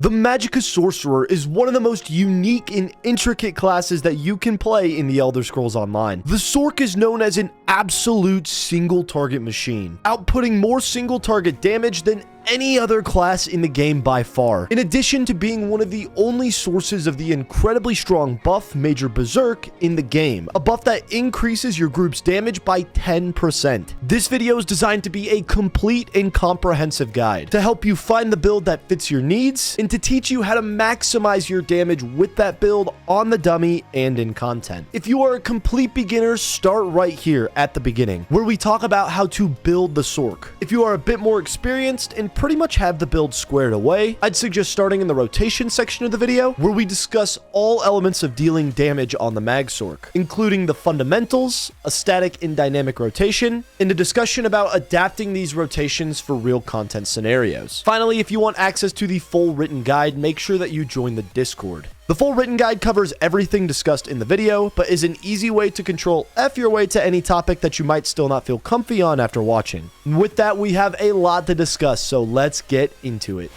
The Magicka Sorcerer is one of the most unique and intricate classes that you can play in the Elder Scrolls Online. The Sorc is known as an absolute single target machine, outputting more single target damage than any other class in the game by far, in addition to being one of the only sources of the incredibly strong buff Major Berserk in the game, a buff that increases your group's damage by 10%. This video is designed to be a complete and comprehensive guide to help you find the build that fits your needs and to teach you how to maximize your damage with that build on the dummy and in content. If you are a complete beginner, start right here at the beginning, where we talk about how to build the Sorc. If you are a bit more experienced and pretty much have the build squared away, I'd suggest starting in the rotation section of the video, where we discuss all elements of dealing damage on the Mag Sorc, including the fundamentals, a static and dynamic rotation, and a discussion about adapting these rotations for real content scenarios. Finally, if you want access to the full written guide, make sure that you join the Discord. The full written guide covers everything discussed in the video, but is an easy way to control F your way to any topic that you might still not feel comfy on after watching. And with that, we have a lot to discuss, so let's get into it.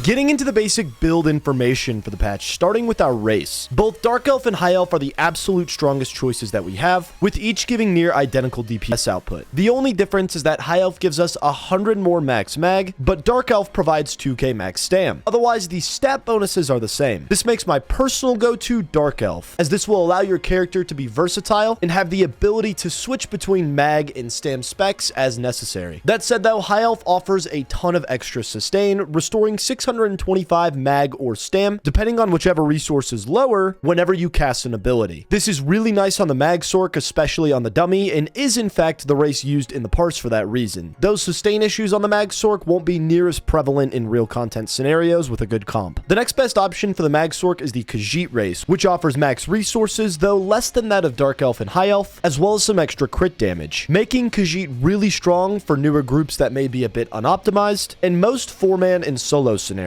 Getting into the basic build information for the patch, starting with our race. Both Dark Elf and High Elf are the absolute strongest choices that we have, with each giving near identical DPS output. The only difference is that High Elf gives us 100 more max mag, but Dark Elf provides 2k max stam. Otherwise, the stat bonuses are the same. This makes my personal go-to Dark Elf, as this will allow your character to be versatile and have the ability to switch between mag and stam specs as necessary. That said though, High Elf offers a ton of extra sustain, restoring 625 mag or stam, depending on whichever resource is lower whenever you cast an ability. This is really nice on the Mag Sorc, especially on the dummy, and is in fact the race used in the parse for that reason. Those sustain issues on the Mag Sorc won't be near as prevalent in real content scenarios with a good comp. The next best option for the Mag Sorc is the Khajiit race, which offers max resources, though less than that of Dark Elf and High Elf, as well as some extra crit damage, making Khajiit really strong for newer groups that may be a bit unoptimized, and most 4-man and solo scenarios.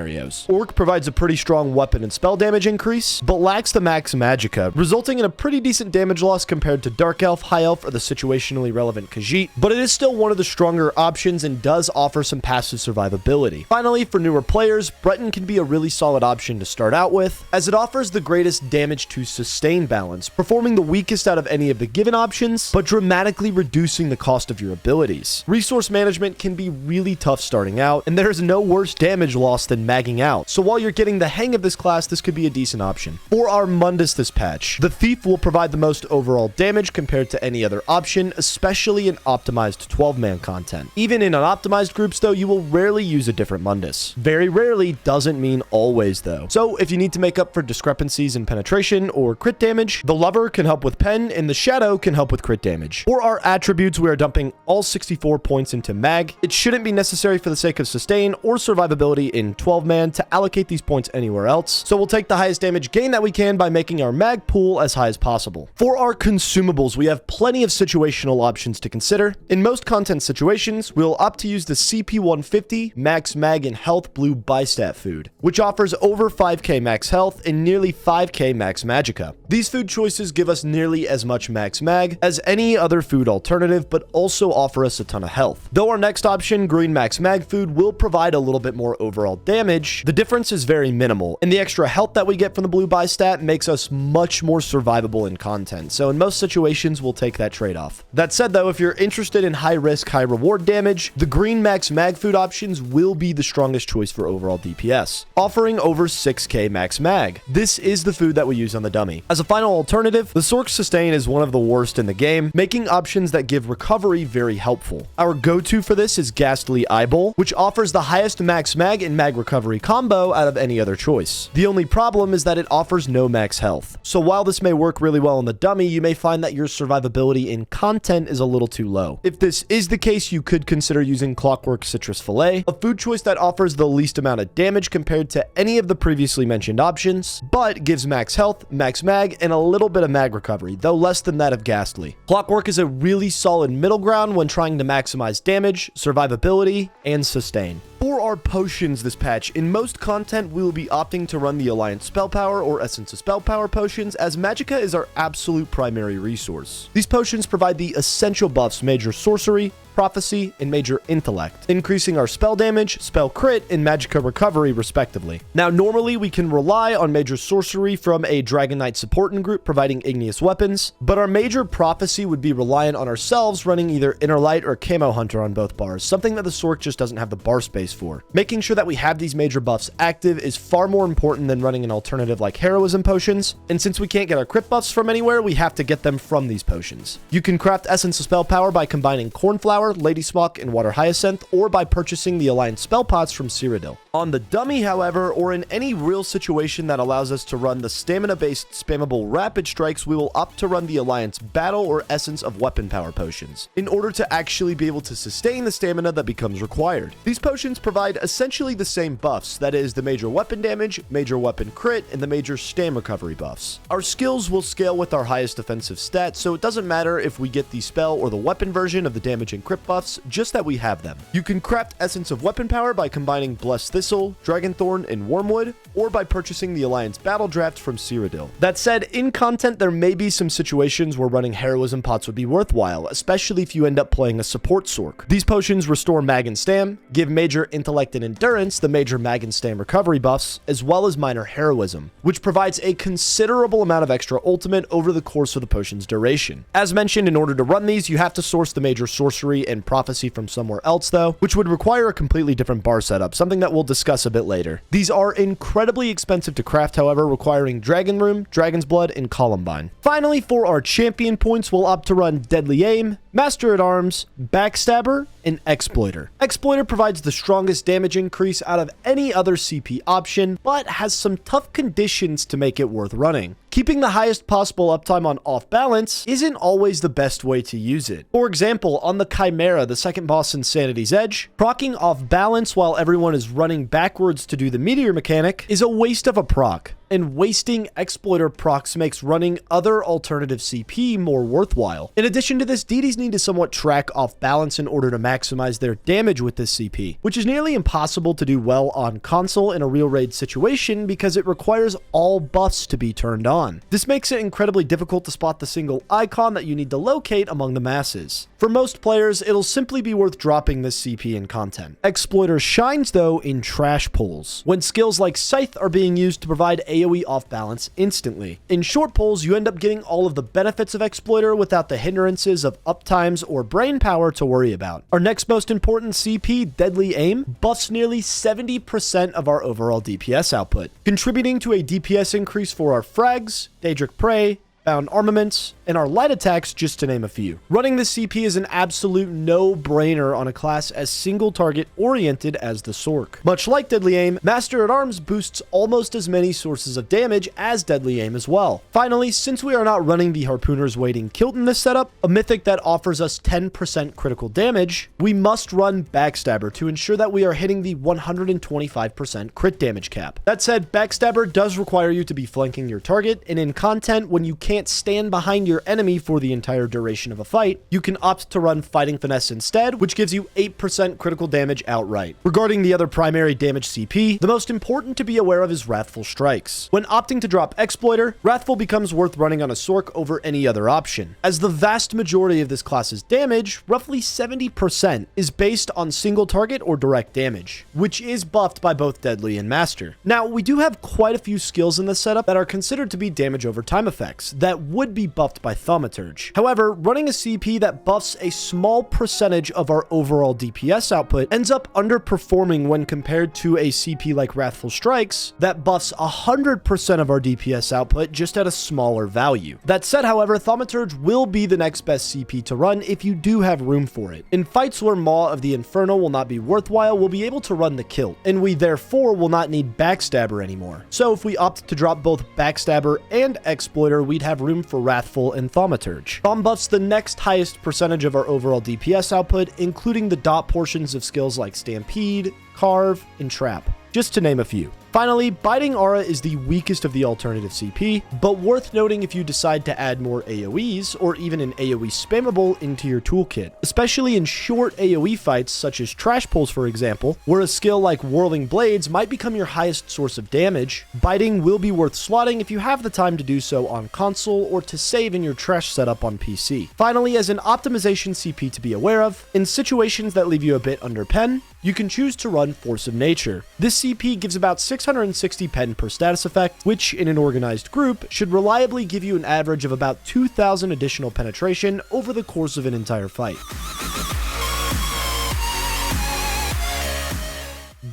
Orc provides a pretty strong weapon and spell damage increase, but lacks the max magicka, resulting in a pretty decent damage loss compared to Dark Elf, High Elf, or the situationally relevant Khajiit, but it is still one of the stronger options and does offer some passive survivability. Finally, for newer players, Breton can be a really solid option to start out with, as it offers the greatest damage to sustain balance, performing the weakest out of any of the given options, but dramatically reducing the cost of your abilities. Resource management can be really tough starting out, and there is no worse damage loss than magging out, so while you're getting the hang of this class, this could be a decent option. For our Mundus this patch, the Thief will provide the most overall damage compared to any other option, especially in optimized 12-man content. Even in unoptimized groups though, you will rarely use a different Mundus. Very rarely doesn't mean always though. So if you need to make up for discrepancies in penetration or crit damage, the Lover can help with pen and the Shadow can help with crit damage. For our attributes, we are dumping all 64 points into mag. It shouldn't be necessary for the sake of sustain or survivability in 12-man to allocate these points anywhere else, so we'll take the highest damage gain that we can by making our mag pool as high as possible. For our consumables, we have plenty of situational options to consider. In most content situations, we'll opt to use the CP150 max mag and health blue bistat food, which offers over 5k max health and nearly 5k max magicka. These food choices give us nearly as much max mag as any other food alternative, but also offer us a ton of health. Though our next option, green max mag food, will provide a little bit more overall damage, the difference is very minimal, and the extra health that we get from the blue bistat makes us much more survivable in content, so in most situations we'll take that trade-off. That said though, if you're interested in high risk, high reward damage, the green max mag food options will be the strongest choice for overall DPS, offering over 6k max mag. This is the food that we use on the dummy. As a final alternative, the Sorc sustain is one of the worst in the game, making options that give recovery very helpful. Our go-to for this is Ghastly Eyeball, which offers the highest max mag and mag recovery combo out of any other choice. The only problem is that it offers no max health. So while this may work really well on the dummy, you may find that your survivability in content is a little too low. If this is the case, you could consider using Clockwork Citrus Fillet, a food choice that offers the least amount of damage compared to any of the previously mentioned options, but gives max health, max mag, and a little bit of mag recovery, though less than that of Ghastly. Clockwork is a really solid middle ground when trying to maximize damage, survivability, and sustain. For our potions this patch, in most content we will be opting to run the Alliance Spell Power or Essence of Spell Power potions, as magicka is our absolute primary resource. These potions provide the essential buffs Major Sorcery, prophecy, and major intellect, increasing our spell damage, spell crit, and magicka recovery respectively. Now normally we can rely on major sorcery from a Dragon Knight supporting group providing igneous weapons, but our major prophecy would be reliant on ourselves running either Inner Light or Camo Hunter on both bars, something that the Sorc just doesn't have the bar space for. Making sure that we have these major buffs active is far more important than running an alternative like Heroism potions, and since we can't get our crit buffs from anywhere, we have to get them from these potions. You can craft Essence of Spell Power by combining Cornflower, Lady Smock, and Water Hyacinth, or by purchasing the Alliance Spell Pots from Cyrodiil. On the dummy, however, or in any real situation that allows us to run the stamina-based spammable rapid strikes, we will opt to run the Alliance Battle or Essence of Weapon Power potions, in order to actually be able to sustain the stamina that becomes required. These potions provide essentially the same buffs, that is, the major weapon damage, major weapon crit, and the major stam recovery buffs. Our skills will scale with our highest defensive stats, so it doesn't matter if we get the spell or the weapon version of the damage and crit buffs, just that we have them. You can craft Essence of Weapon Power by combining Blessed Thistle, Dragonthorn, and Wormwood, or by purchasing the Alliance Battle Draft from Cyrodiil. That said, in content, there may be some situations where running Heroism pots would be worthwhile, especially if you end up playing a support Sorc. These potions restore Mag and Stam, give major Intellect and Endurance the major Mag and Stam recovery buffs, as well as minor Heroism, which provides a considerable amount of extra ultimate over the course of the potion's duration. As mentioned, in order to run these, you have to source the major sorcery and prophecy from somewhere else though, which would require a completely different bar setup, something that we'll discuss a bit later. These are incredibly expensive to craft, however, requiring Dragon Room, Dragon's Blood, and Columbine. Finally, for our champion points, we'll opt to run Deadly Aim, Master at Arms, Backstabber, and Exploiter. Exploiter provides the strongest damage increase out of any other CP option, but has some tough conditions to make it worth running. Keeping the highest possible uptime on Off Balance isn't always the best way to use it. For example, on the Chimera, the second boss in Sanity's Edge, proccing Off Balance while everyone is running backwards to do the Meteor mechanic is a waste of a proc, and wasting Exploiter procs makes running other alternative CP more worthwhile. In addition to this, DDs need to somewhat track Off Balance in order to maximize their damage with this CP, which is nearly impossible to do well on console in a real raid situation because it requires all buffs to be turned on. This makes it incredibly difficult to spot the single icon that you need to locate among the masses. For most players, it'll simply be worth dropping this CP in content. Exploiter shines though in trash pulls, when skills like Scythe are being used to provide AoE off balance instantly. In short pulls, you end up getting all of the benefits of Exploiter without the hindrances of uptimes or brain power to worry about. Our next most important CP, Deadly Aim, buffs nearly 70% of our overall DPS output, contributing to a DPS increase for our frags, Daedric Prey, bound armaments, and our light attacks, just to name a few. Running this CP is an absolute no-brainer on a class as single target oriented as the Sorc. Much like Deadly Aim, Master at Arms boosts almost as many sources of damage as Deadly Aim as well. Finally, since we are not running the Harpooner's Waiting Kilt in this setup, a mythic that offers us 10% critical damage, we must run Backstabber to ensure that we are hitting the 125% crit damage cap. That said, Backstabber does require you to be flanking your target, and in content, when you can't stand behind your enemy for the entire duration of a fight, you can opt to run Fighting Finesse instead, which gives you 8% critical damage outright. Regarding the other primary damage CP, the most important to be aware of is Wrathful Strikes. When opting to drop Exploiter, Wrathful becomes worth running on a Sorc over any other option, as the vast majority of this class's damage, roughly 70%, is based on single target or direct damage, which is buffed by both Deadly and Master. Now, we do have quite a few skills in this setup that are considered to be damage over time effects, that would be buffed by Thaumaturge. However, running a CP that buffs a small percentage of our overall DPS output ends up underperforming when compared to a CP like Wrathful Strikes that buffs 100% of our DPS output just at a smaller value. That said, however, Thaumaturge will be the next best CP to run if you do have room for it. In fights where Maw of the Infernal will not be worthwhile, we'll be able to run the Kilt, and we therefore will not need Backstabber anymore. So if we opt to drop both Backstabber and Exploiter, we'd have room for Wrathful and Thaumaturge. Thaum buffs the next highest percentage of our overall DPS output, including the dot portions of skills like Stampede, Carve, and Trap, just to name a few. Finally, Biting Aura is the weakest of the alternative CP, but worth noting if you decide to add more AoEs or even an AoE spammable into your toolkit, especially in short AoE fights such as Trash Pulls for example, where a skill like Whirling Blades might become your highest source of damage. Biting will be worth slotting if you have the time to do so on console or to save in your trash setup on PC. Finally, as an optimization CP to be aware of, in situations that leave you a bit under pen, you can choose to run Force of Nature. This CP gives about 660 pen per status effect, which in an organized group should reliably give you an average of about 2,000 additional penetration over the course of an entire fight.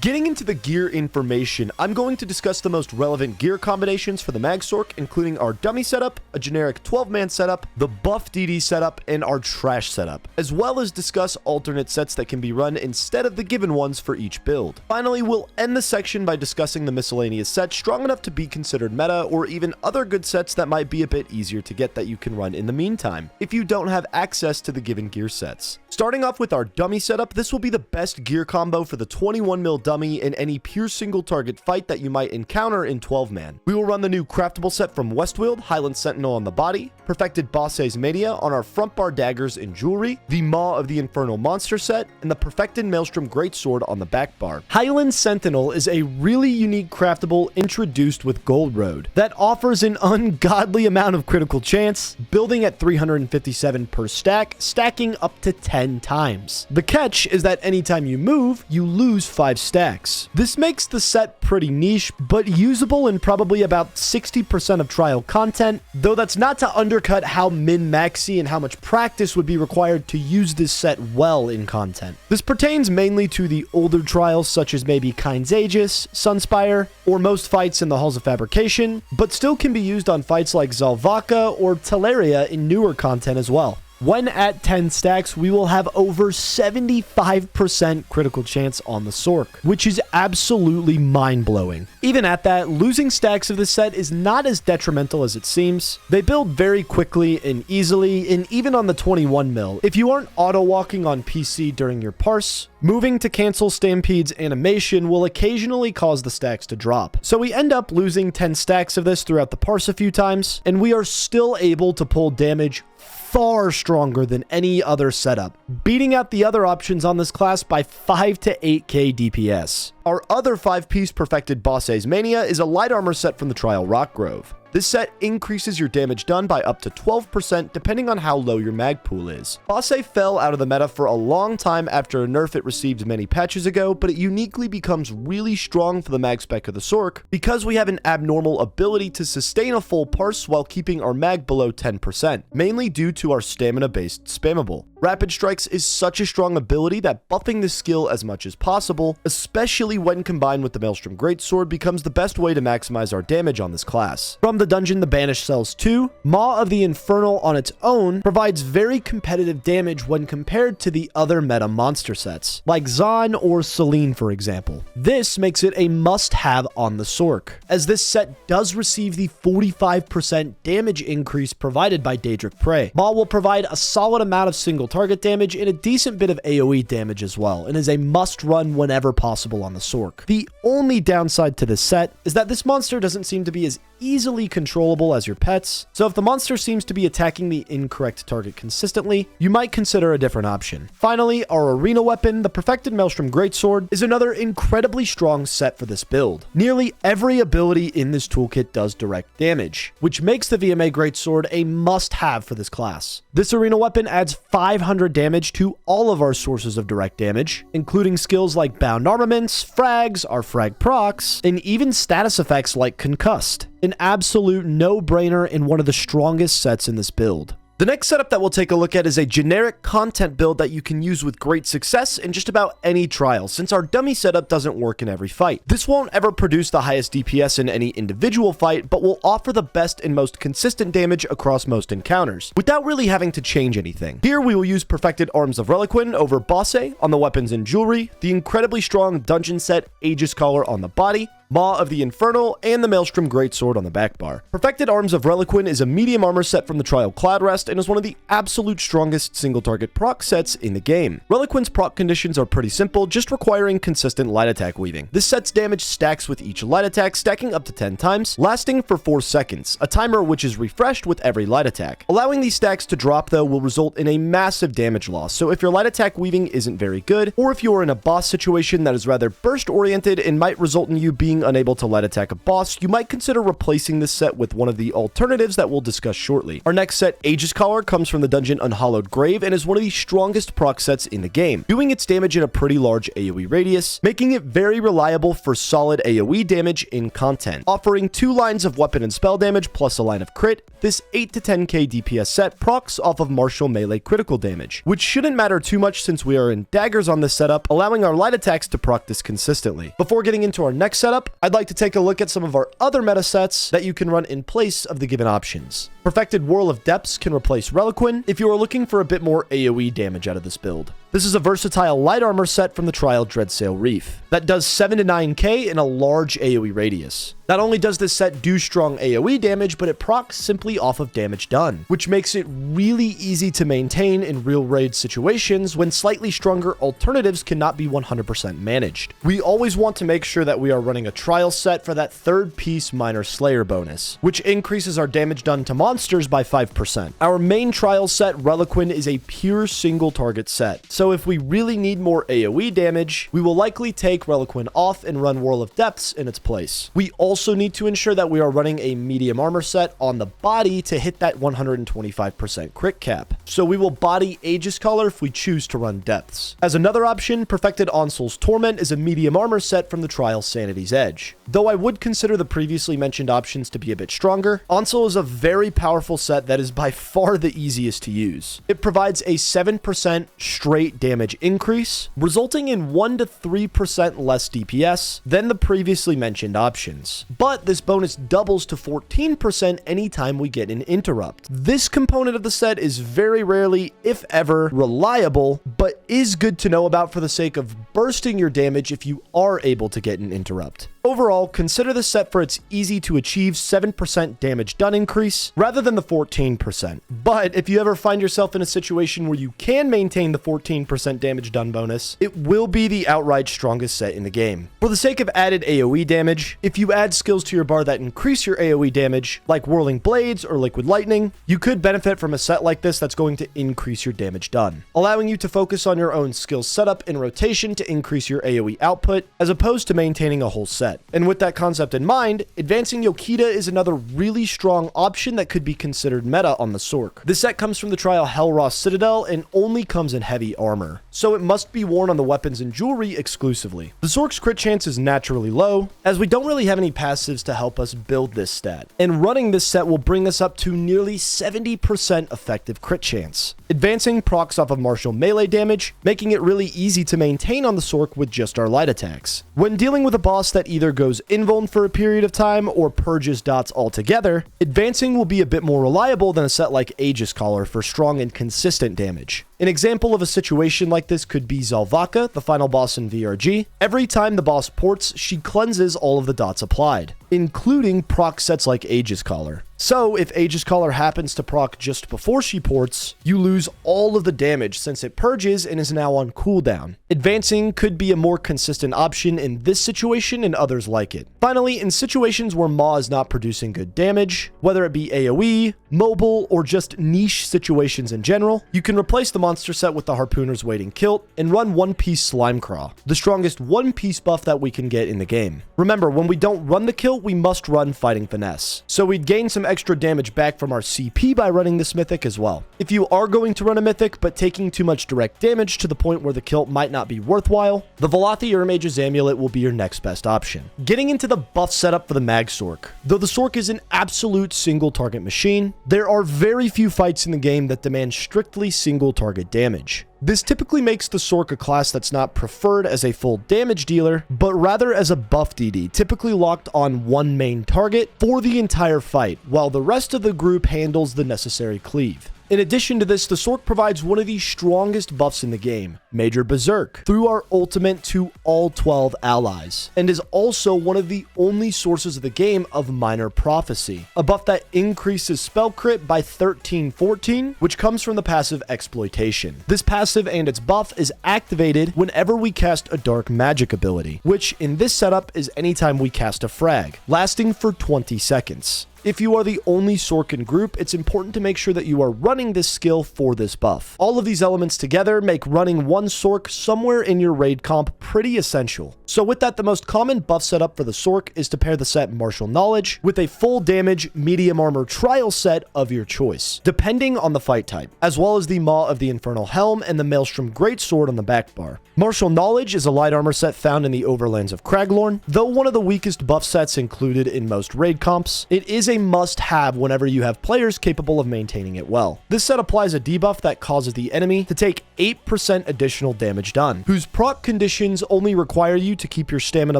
Getting into the gear information, I'm going to discuss the most relevant gear combinations for the Magsork, including our dummy setup, a generic 12-man setup, the buff DD setup, and our trash setup, as well as discuss alternate sets that can be run instead of the given ones for each build. Finally, we'll end the section by discussing the miscellaneous sets strong enough to be considered meta, or even other good sets that might be a bit easier to get that you can run in the meantime, if you don't have access to the given gear sets. Starting off with our dummy setup, this will be the best gear combo for the 21 mil dummy in any pure single target fight that you might encounter in 12-man. We will run the new craftable set from Westwield, Highland Sentinel on the body, perfected Bosse's Mania on our front bar daggers and jewelry, the Maw of the Infernal Monster set, and the perfected Maelstrom Greatsword on the back bar. Highland Sentinel is a really unique craftable introduced with Gold Road that offers an ungodly amount of critical chance, building at 357 per stack, stacking up to 10 times. The catch is that anytime you move, you lose 5 stacks. This makes the set pretty niche, but usable in probably about 60% of trial content, though that's not to undercut how min-maxy and how much practice would be required to use this set well in content. This pertains mainly to the older trials such as maybe Kind's Aegis, Sunspire, or most fights in the Halls of Fabrication, but still can be used on fights like Zalvaka or Teleria in newer content as well. When at 10 stacks, we will have over 75% critical chance on the Sork, which is absolutely mind-blowing. Even at that, losing stacks of this set is not as detrimental as it seems. They build very quickly and easily, and even on the 21 mil, if you aren't auto-walking on PC during your parse, moving to cancel Stampede's animation will occasionally cause the stacks to drop. So we end up losing 10 stacks of this throughout the parse a few times, and we are still able to pull damage far stronger than any other setup, beating out the other options on this class by 5 to 8k DPS. Our other 5-piece perfected Bosse's Mania is a light armor set from the Trial Rockgrove. This set increases your damage done by up to 12% depending on how low your mag pool is. Bosse fell out of the meta for a long time after a nerf it received many patches ago, but it uniquely becomes really strong for the mag spec of the Sork because we have an abnormal ability to sustain a full parse while keeping our mag below 10%, mainly due to our stamina-based spammable. Rapid Strikes is such a strong ability that buffing this skill as much as possible, especially when combined with the Maelstrom Greatsword, becomes the best way to maximize our damage on this class. From the dungeon The Banished Cells 2, Maw of the Infernal on its own provides very competitive damage when compared to the other meta monster sets, like Zon or Selene for example. This makes it a must-have on the Sork, as this set does receive the 45% damage increase provided by Daedric Prey. Maw will provide a solid amount of single target damage and a decent bit of AoE damage as well, and is a must-run whenever possible on the Sork. The only downside to this set is that this monster doesn't seem to be as easily controllable as your pets, so if the monster seems to be attacking the incorrect target consistently, you might consider a different option. Finally, our arena weapon, the perfected Maelstrom Greatsword, is another incredibly strong set for this build. Nearly every ability in this toolkit does direct damage, which makes the VMA Greatsword a must-have for this class. This arena weapon adds 500 damage to all of our sources of direct damage, including skills like Bound Armaments, Frags, our Frag procs, and even status effects like Concussed. An absolute no-brainer in one of the strongest sets in this build. The next setup that we'll take a look at is a generic content build that you can use with great success in just about any trial, since our dummy setup doesn't work in every fight. This won't ever produce the highest DPS in any individual fight, but will offer the best and most consistent damage across most encounters, without really having to change anything. Here we will use perfected Arms of Reliquin over Bosse on the weapons and jewelry, the incredibly strong dungeon set Aegis Collar on the body, Maw of the Infernal, and the Maelstrom Greatsword on the back bar. Perfected Arms of Reliquin is a medium armor set from the Trial Cloudrest and is one of the absolute strongest single target proc sets in the game. Reliquin's proc conditions are pretty simple, just requiring consistent light attack weaving. This set's damage stacks with each light attack, stacking up to 10 times, lasting for 4 seconds, a timer which is refreshed with every light attack. Allowing these stacks to drop though will result in a massive damage loss, so if your light attack weaving isn't very good, or if you're in a boss situation that is rather burst oriented and might result in you being unable to light attack a boss, you might consider replacing this set with one of the alternatives that we'll discuss shortly. Our next set, Aegis Caller, comes from the dungeon Unhallowed Grave and is one of the strongest proc sets in the game, doing its damage in a pretty large AoE radius, making it very reliable for solid AoE damage in content. Offering 2 lines of weapon and spell damage plus a line of crit, this 8 to 10k DPS set procs off of martial melee critical damage, which shouldn't matter too much since we are in daggers on this setup, allowing our light attacks to proc this consistently. Before getting into our next setup, I'd like to take a look at some of our other meta sets that you can run in place of the given options. Perfected Whirl of Depths can replace Reliquin if you are looking for a bit more AoE damage out of this build. This is a versatile light armor set from the Trial Dreadsail Reef that does 7 to 9k in a large AoE radius. Not only does this set do strong AoE damage, but it procs simply off of damage done, which makes it really easy to maintain in real raid situations when slightly stronger alternatives cannot be 100% managed. We always want to make sure that we are running a trial set for that third piece Minor Slayer bonus, which increases our damage done to monsters by 5%. Our main trial set, Reliquin, is a pure single target set, so if we really need more AoE damage, we will likely take Reliquin off and run Whirl of Depths in its place. We also need to ensure that we are running a medium armor set on the body to hit that 125% crit cap. So we will body Aegis Caller if we choose to run Depths. As another option, Perfected Onsl's Torment is a medium armor set from the Trial Sanity's Edge. Though I would consider the previously mentioned options to be a bit stronger, Onsl is a very powerful set that is by far the easiest to use. It provides a 7% straight damage increase, resulting in 1 to 3% less DPS than the previously mentioned options. But this bonus doubles to 14% anytime we get an interrupt. This component of the set is very rarely, if ever, reliable, but is good to know about for the sake of bursting your damage if you are able to get an interrupt. Overall, consider this set for its easy to achieve 7% damage done increase rather than the 14%. But if you ever find yourself in a situation where you can maintain the 14% damage done bonus, it will be the outright strongest set in the game. For the sake of added AoE damage, if you add skills to your bar that increase your AoE damage, like Whirling Blades or Liquid Lightning, you could benefit from a set like this that's going to increase your damage done, allowing you to focus on your own skill setup and rotation to increase your AoE output, as opposed to maintaining a whole set. And with that concept in mind, advancing Yokita is another really strong option that could be considered meta on the Sorc. This set comes from the Trial Hellross Citadel and only comes in heavy armor, so it must be worn on the weapons and jewelry exclusively. The Sorc's crit chance is naturally low, as we don't really have any passives to help us build this stat, and running this set will bring us up to nearly 70% effective crit chance. Advancing procs off of martial melee damage, making it really easy to maintain on the Sorc with just our light attacks. When dealing with a boss that either goes invuln for a period of time or purges dots altogether, advancing will be a bit more reliable than a set like Aegis Caller for strong and consistent damage. An example of a situation like this could be Zalvaka, the final boss in VRG. Every time the boss ports, she cleanses all of the dots applied, including proc sets like Aegis Caller. So if Aegis Caller happens to proc just before she ports, you lose all of the damage since it purges and is now on cooldown. Advancing could be a more consistent option in this situation and others like it. Finally, in situations where Maw is not producing good damage, whether it be AoE, mobile, or just niche situations in general, you can replace the monster set with the Harpooner's Waiting Kilt and run One Piece Slimecraw, the strongest one piece buff that we can get in the game. Remember, when we don't run the kilt, we must run Fighting Finesse, so we'd gain some extra damage back from our CP by running this mythic as well. If you are going to run a mythic but taking too much direct damage to the point where the kilt might not be worthwhile, the Velothi Urmage's Amulet will be your next best option. Getting into the buff setup for the Mag Sorc. Though the Sorc is an absolute single target machine, there are very few fights in the game that demand strictly single target damage. This typically makes the Sorc a class that's not preferred as a full damage dealer, but rather as a buff DD, typically locked on one main target for the entire fight, while the rest of the group handles the necessary cleave. In addition to this, the Sork provides one of the strongest buffs in the game, Major Berserk, through our ultimate to all 12 allies, and is also one of the only sources of the game of Minor Prophecy, a buff that increases spell crit by 13-14, which comes from the passive Exploitation. This passive and its buff is activated whenever we cast a dark magic ability, which in this setup is anytime we cast a frag, lasting for 20 seconds. If you are the only Sork in group, it's important to make sure that you are running this skill for this buff. All of these elements together make running one Sork somewhere in your raid comp pretty essential. So with that, the most common buff setup for the Sork is to pair the set Martial Knowledge with a full damage, medium armor trial set of your choice, depending on the fight type, as well as the Maw of the Infernal Helm and the Maelstrom Greatsword on the back bar. Martial Knowledge is a light armor set found in the Overlands of Craglorn. Though one of the weakest buff sets included in most raid comps, it is a must-have whenever you have players capable of maintaining it well. This set applies a debuff that causes the enemy to take 8% additional damage done, whose proc conditions only require you to keep your stamina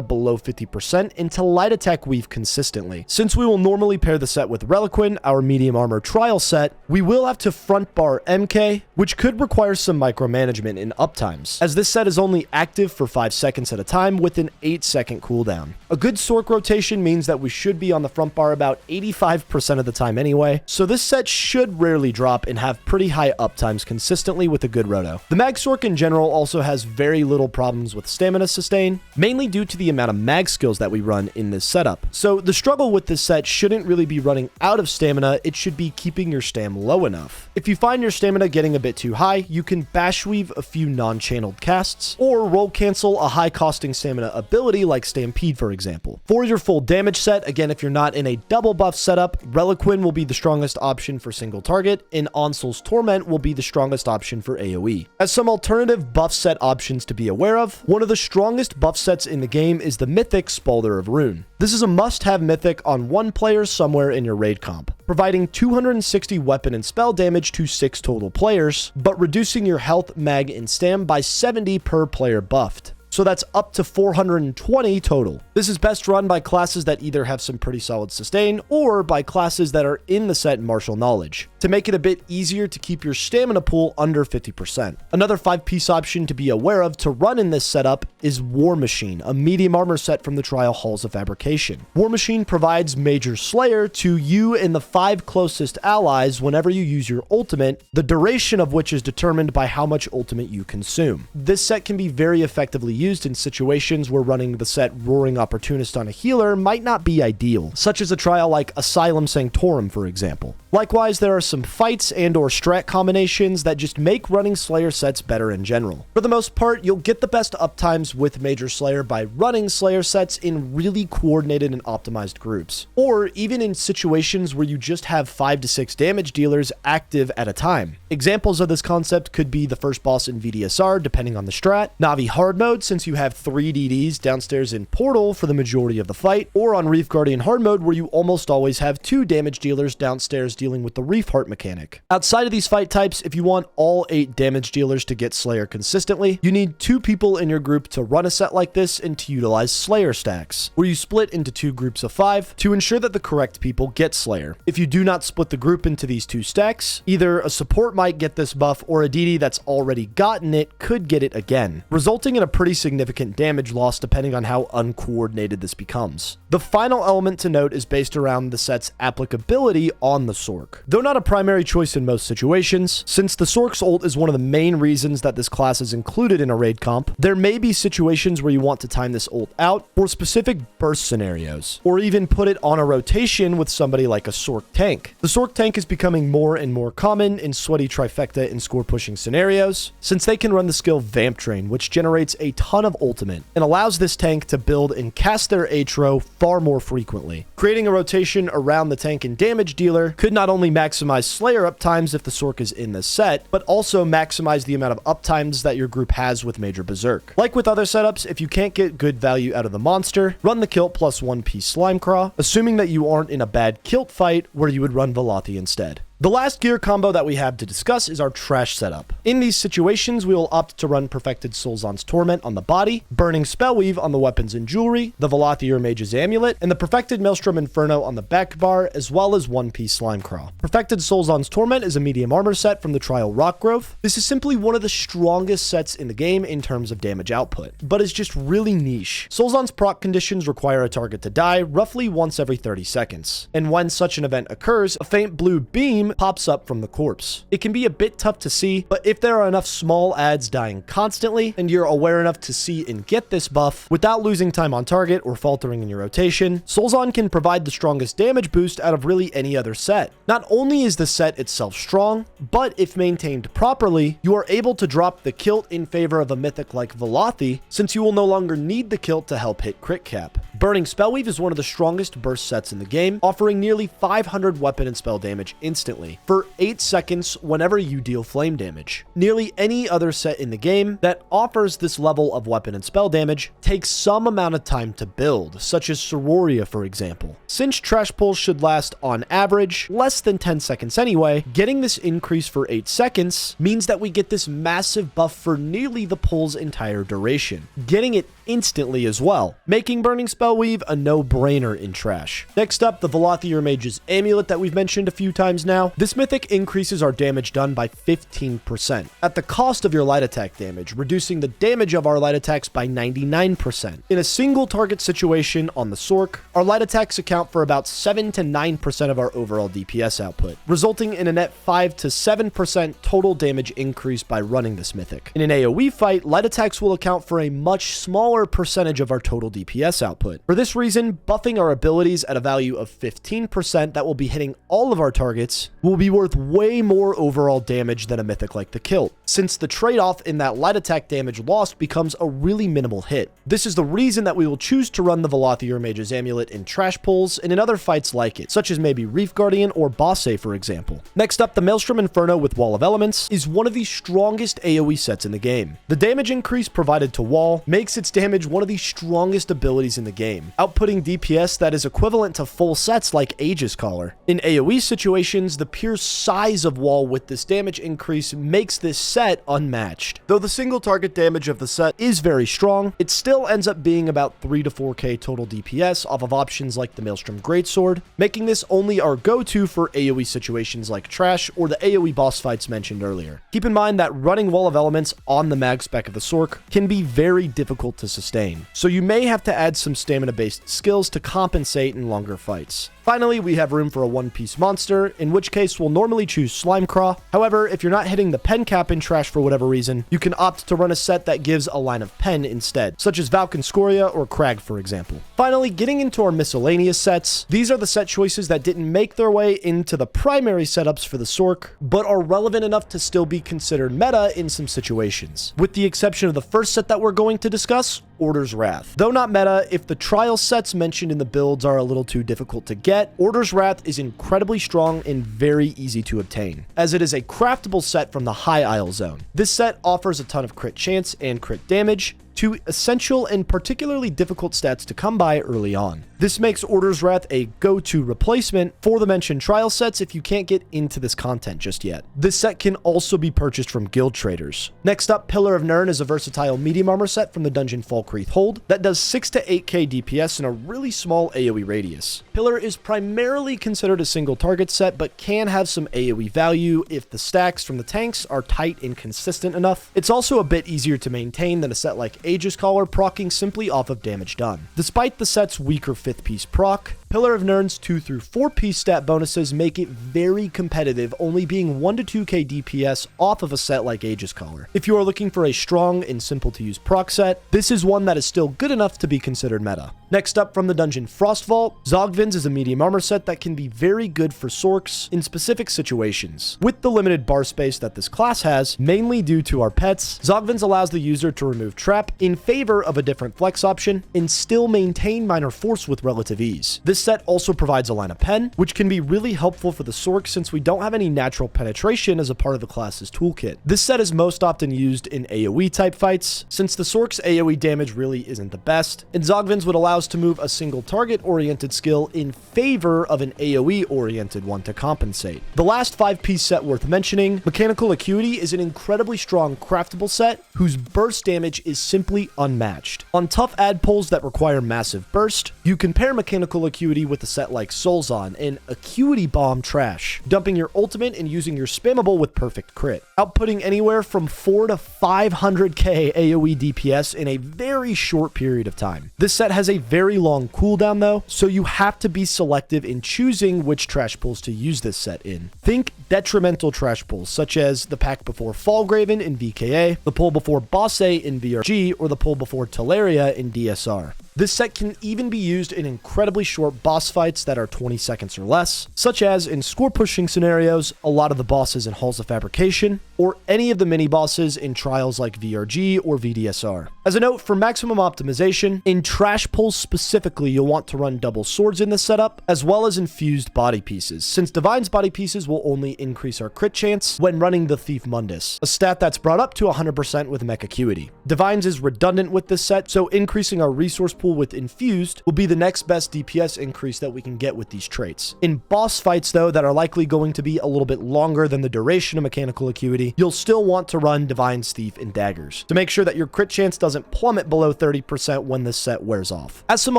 below 50% and to light attack weave consistently. Since we will normally pair the set with Reliquin, our medium armor trial set, we will have to front bar MK, which could require some micromanagement in uptimes, as this set is only active for 5 seconds at a time with an 8-second cooldown. A good Sork rotation means that we should be on the front bar about 85% of the time anyway, so this set should rarely drop and have pretty high uptimes consistently with a good roto. The Mag Sork in general also has very little problems with stamina sustain, mainly due to the amount of mag skills that we run in this setup. So the struggle with this set shouldn't really be running out of stamina, it should be keeping your stam low enough. If you find your stamina getting a bit too high, you can bash weave a few non-channeled casts, or roll cancel a high costing stamina ability like Stampede for example. For your full damage set, again if you're not in a double buff setup, Reliquin will be the strongest option for single target, and Onsl's Torment will be the strongest option for AoE. As some alternative buff set options to be aware of, one of the strongest buff sets in the game is the mythic Spalder of Ruin. This is a must-have mythic on one player somewhere in your raid comp, providing 260 weapon and spell damage to 6 total players, but reducing your health, mag, and stam by 70 per player buffed. So that's up to 420 total. This is best run by classes that either have some pretty solid sustain or by classes that are in the set Martial Knowledge, to make it a bit easier to keep your stamina pool under 50%. Another 5-piece option to be aware of to run in this setup is War Machine, a medium armor set from the Trial Halls of Fabrication. War Machine provides Major Slayer to you and the 5 closest allies whenever you use your ultimate, the duration of which is determined by how much ultimate you consume. This set can be very effectively used in situations where running the set Roaring Opportunist on a healer might not be ideal, such as a trial like Asylum Sanctorum for example. Likewise, there are some fights and or strat combinations that just make running Slayer sets better in general. For the most part, you'll get the best uptimes with Major Slayer by running Slayer sets in really coordinated and optimized groups, or even in situations where you just have 5 to 6 damage dealers active at a time. Examples of this concept could be the first boss in VDSR depending on the strat, Navi hard mode since you have 3 DDs downstairs in Portal for the majority of the fight, or on Reef Guardian hard mode where you almost always have 2 damage dealers downstairs dealing with the Reef Heart mechanic. Outside of these fight types, if you want all 8 damage dealers to get Slayer consistently, you need 2 people in your group to run a set like this and to utilize Slayer stacks, where you split into 2 groups of 5 to ensure that the correct people get Slayer. If you do not split the group into these 2 stacks, either a support might get this buff or a DD that's already gotten it could get it again, resulting in a pretty significant damage loss depending on how uncoordinated this becomes. The final element to note is based around the set's applicability on the Sork. Though not a primary choice in most situations, since the Sork's ult is one of the main reasons that this class is included in a raid comp, there may be situations where you want to time this ult out for specific burst scenarios, or even put it on a rotation with somebody like a Sork tank. The Sork tank is becoming more and more common in sweaty trifecta and score pushing scenarios, since they can run the skill Vamp Drain, which generates a ton of ultimate and allows this tank to build and cast their Atro far more frequently. Creating a rotation around the tank and damage dealer could not only maximize Slayer uptimes if the Sork is in this set, but also maximize the amount of uptimes that your group has with Major Berserk. Like with other setups, if you can't get good value out of the monster, run the Kilt plus 1-piece Slime Craw, assuming that you aren't in a bad Kilt fight where you would run Velothi instead. The last gear combo that we have to discuss is our trash setup. In these situations, we will opt to run Perfected Solzon's Torment on the body, Burning Spellweave on the weapons and jewelry, the Velothir Mage's Amulet, and the Perfected Maelstrom Inferno on the back bar, as well as one piece Slimecraw. Perfected Solzon's Torment is a medium armor set from the Trial Rockgrowth. This is simply one of the strongest sets in the game in terms of damage output, but is just really niche. Solzon's proc conditions require a target to die roughly once every 30 seconds, and when such an event occurs, a faint blue beam pops up from the corpse. It can be a bit tough to see, but if there are enough small adds dying constantly, and you're aware enough to see and get this buff without losing time on target or faltering in your rotation, Solzon can provide the strongest damage boost out of really any other set. Not only is the set itself strong, but if maintained properly, you are able to drop the kilt in favor of a mythic like Velothi, since you will no longer need the kilt to help hit crit cap. Burning Spellweave is one of the strongest burst sets in the game, offering nearly 500 weapon and spell damage instantly for 8 seconds whenever you deal flame damage. Nearly any other set in the game that offers this level of weapon and spell damage takes some amount of time to build, such as Sororia for example. Since trash pulls should last on average less than 10 seconds anyway, getting this increase for 8 seconds means that we get this massive buff for nearly the pull's entire duration, getting it instantly as well, making Burning Spellweave a no-brainer in trash. Next up, the Velothir Mage's Amulet that we've mentioned a few times now. This mythic increases our damage done by 15%, at the cost of your light attack damage, reducing the damage of our light attacks by 99%. In a single target situation on the Sork, our light attacks account for about 7 to 9% of our overall DPS output, resulting in a net 5 to 7% total damage increase by running this mythic. In an AoE fight, light attacks will account for a much smaller percentage of our total DPS output. For this reason, buffing our abilities at a value of 15% that will be hitting all of our targets will be worth way more overall damage than a mythic like the Kilt, since the trade-off in that light attack damage lost becomes a really minimal hit. This is the reason that we will choose to run the Velothir Mage's Amulet in trash pulls and in other fights like it, such as maybe Reef Guardian or Bosse for example. Next up, the Maelstrom Inferno with Wall of Elements is one of the strongest AoE sets in the game. The damage increase provided to Wall makes its damage one of the strongest abilities in the game, outputting DPS that is equivalent to full sets like Aegis Caller. In AoE situations, the pure size of Wall with this damage increase makes this set unmatched. Though the single target damage of the set is very strong, it still ends up being about 3 to 4k total DPS off of options like the Maelstrom Greatsword, making this only our go-to for AoE situations like Trash or the AoE boss fights mentioned earlier. Keep in mind that running Wall of Elements on the mag spec of the Sork can be very difficult to sustain, so you may have to add some stamina-based skills to compensate in longer fights. Finally, we have room for a one-piece monster, in which case we'll normally choose Slimecraw. However, if you're not hitting the pen cap in Trash for whatever reason, you can opt to run a set that gives a line of pen instead, such as Valken Scoria or Crag for example. Finally, getting into our miscellaneous sets, these are the set choices that didn't make their way into the primary setups for the Sork, but are relevant enough to still be considered meta in some situations. With the exception of the first set that we're going to discuss, Order's Wrath. Though not meta, if the trial sets mentioned in the builds are a little too difficult to get, Order's Wrath is incredibly strong and very easy to obtain, as it is a craftable set from the High Isle zone. This set offers a ton of crit chance and crit damage, two essential and particularly difficult stats to come by early on. This makes Order's Wrath a go-to replacement for the mentioned trial sets if you can't get into this content just yet. This set can also be purchased from guild traders. Next up, Pillar of Nirn is a versatile medium armor set from the dungeon Falkreath Hold that does 6 to 8k DPS in a really small AoE radius. Pillar is primarily considered a single target set, but can have some AoE value if the stacks from the tanks are tight and consistent enough. It's also a bit easier to maintain than a set like Aegis Caller, proccing simply off of damage done. Despite the set's weaker 5th piece proc, Pillar of Nirn's 2 through 4 piece stat bonuses make it very competitive, only being 1 to 2k DPS off of a set like Aegis Caller. If you are looking for a strong and simple to use proc set, this is one that is still good enough to be considered meta. Next up from the dungeon Frost Vault, Zogvin's is a medium armor set that can be very good for Sorks in specific situations. With the limited bar space that this class has, mainly due to our pets, Zogvin's allows the user to remove trap in favor of a different flex option and still maintain minor force with relative ease. This This set also provides a line of pen, which can be really helpful for the Sorc since we don't have any natural penetration as a part of the class's toolkit. This set is most often used in AoE type fights, since the Sorc's AoE damage really isn't the best, and Zogvin's would allow us to move a single target oriented skill in favor of an AoE oriented one to compensate. The last 5-piece set worth mentioning, Mechanical Acuity, is an incredibly strong craftable set whose burst damage is simply unmatched. On tough ad pulls that require massive burst, you can pair Mechanical Acuity with a set like Solzon and Acuity Bomb trash, dumping your ultimate and using your spammable with perfect crit, outputting anywhere from 4 to 500k AoE DPS in a very short period of time. This set has a very long cooldown though, so you have to be selective in choosing which trash pulls to use this set in. Think detrimental trash pulls such as the pack before Fallgraven in VKA, the pull before Boss A in VRG, or the pull before Teleria in DSR. This set can even be used in incredibly short boss fights that are 20 seconds or less, such as in score pushing scenarios, a lot of the bosses in Halls of Fabrication, or any of the mini bosses in trials like VRG or VDSR. As a note, for maximum optimization, in trash pulls specifically, you'll want to run double swords in this setup, as well as infused body pieces, since Divine's body pieces will only increase our crit chance when running the Thief Mundus, a stat that's brought up to 100% with Mech Acuity. Divine's is redundant with this set, so increasing our resource pool with infused will be the next best DPS increase that we can get with these traits. In boss fights though that are likely going to be a little bit longer than the duration of Mechanical Acuity, you'll still want to run Divine's Thief and Daggers to make sure that your crit chance doesn't plummet below 30% when this set wears off. As some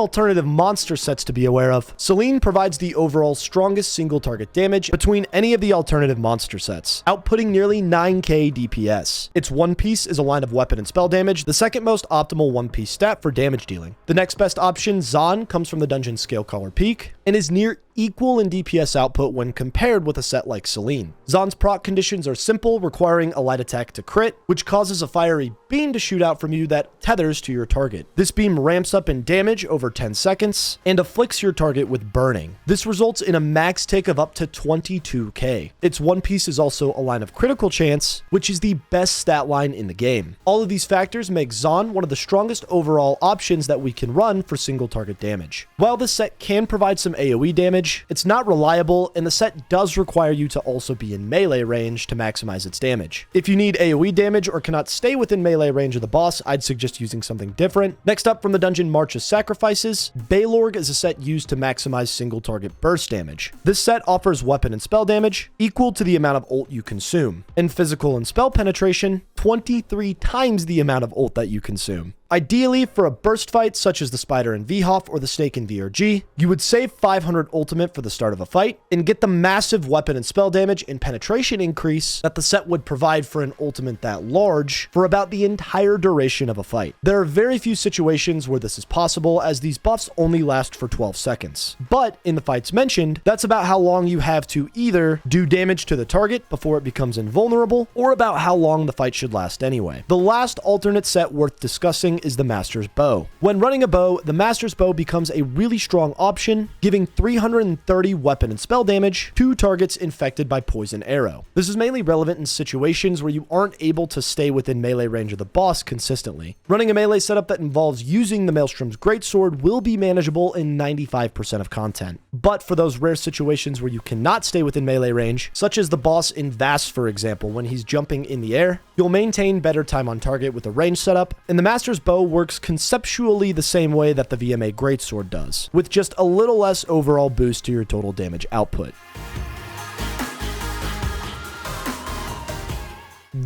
alternative monster sets to be aware of, Selene provides the overall strongest single target damage between any of the alternative monster sets, outputting nearly 9k DPS. Its one piece is a line of weapon and spell damage, the second most optimal one piece stat for damage dealing. The next best option, Zon, comes from the Dungeon Scalecaller Peak and is near equal in DPS output when compared with a set like Selene. Zon's proc conditions are simple, requiring a light attack to crit, which causes a fiery beam to shoot out from you that tethers to your target. This beam ramps up in damage over 10 seconds and afflicts your target with burning. This results in a max tick of up to 22k. Its one piece is also a line of critical chance, which is the best stat line in the game. All of these factors make Zon one of the strongest overall options that we can run for single target damage. While this set can provide some AoE damage, it's not reliable, and the set does require you to also be in melee range to maximize its damage. If you need AoE damage or cannot stay within melee range of the boss, I'd suggest using something different. Next up from the dungeon March of Sacrifices, Balorg is a set used to maximize single target burst damage. This set offers weapon and spell damage equal to the amount of ult you consume, and physical and spell penetration 23 times the amount of ult that you consume. Ideally, for a burst fight such as the Spider in VHOF or the Snake in VRG, you would save 500 ultimate for the start of a fight and get the massive weapon and spell damage and penetration increase that the set would provide for an ultimate that large for about the entire duration of a fight. There are very few situations where this is possible, as these buffs only last for 12 seconds. But in the fights mentioned, that's about how long you have to either do damage to the target before it becomes invulnerable, or about how long the fight should last anyway. The last alternate set worth discussing is the Master's Bow. When running a bow, the Master's Bow becomes a really strong option, giving 330 weapon and spell damage to targets infected by Poison Arrow. This is mainly relevant in situations where you aren't able to stay within melee range of the boss consistently. Running a melee setup that involves using the Maelstrom's Greatsword will be manageable in 95% of content. But for those rare situations where you cannot stay within melee range, such as the boss in Vast for example when he's jumping in the air, you'll maintain better time on target with a range setup, and the Master's Bow works conceptually the same way that the VMA Greatsword does, with just a little less overall boost to your total damage output.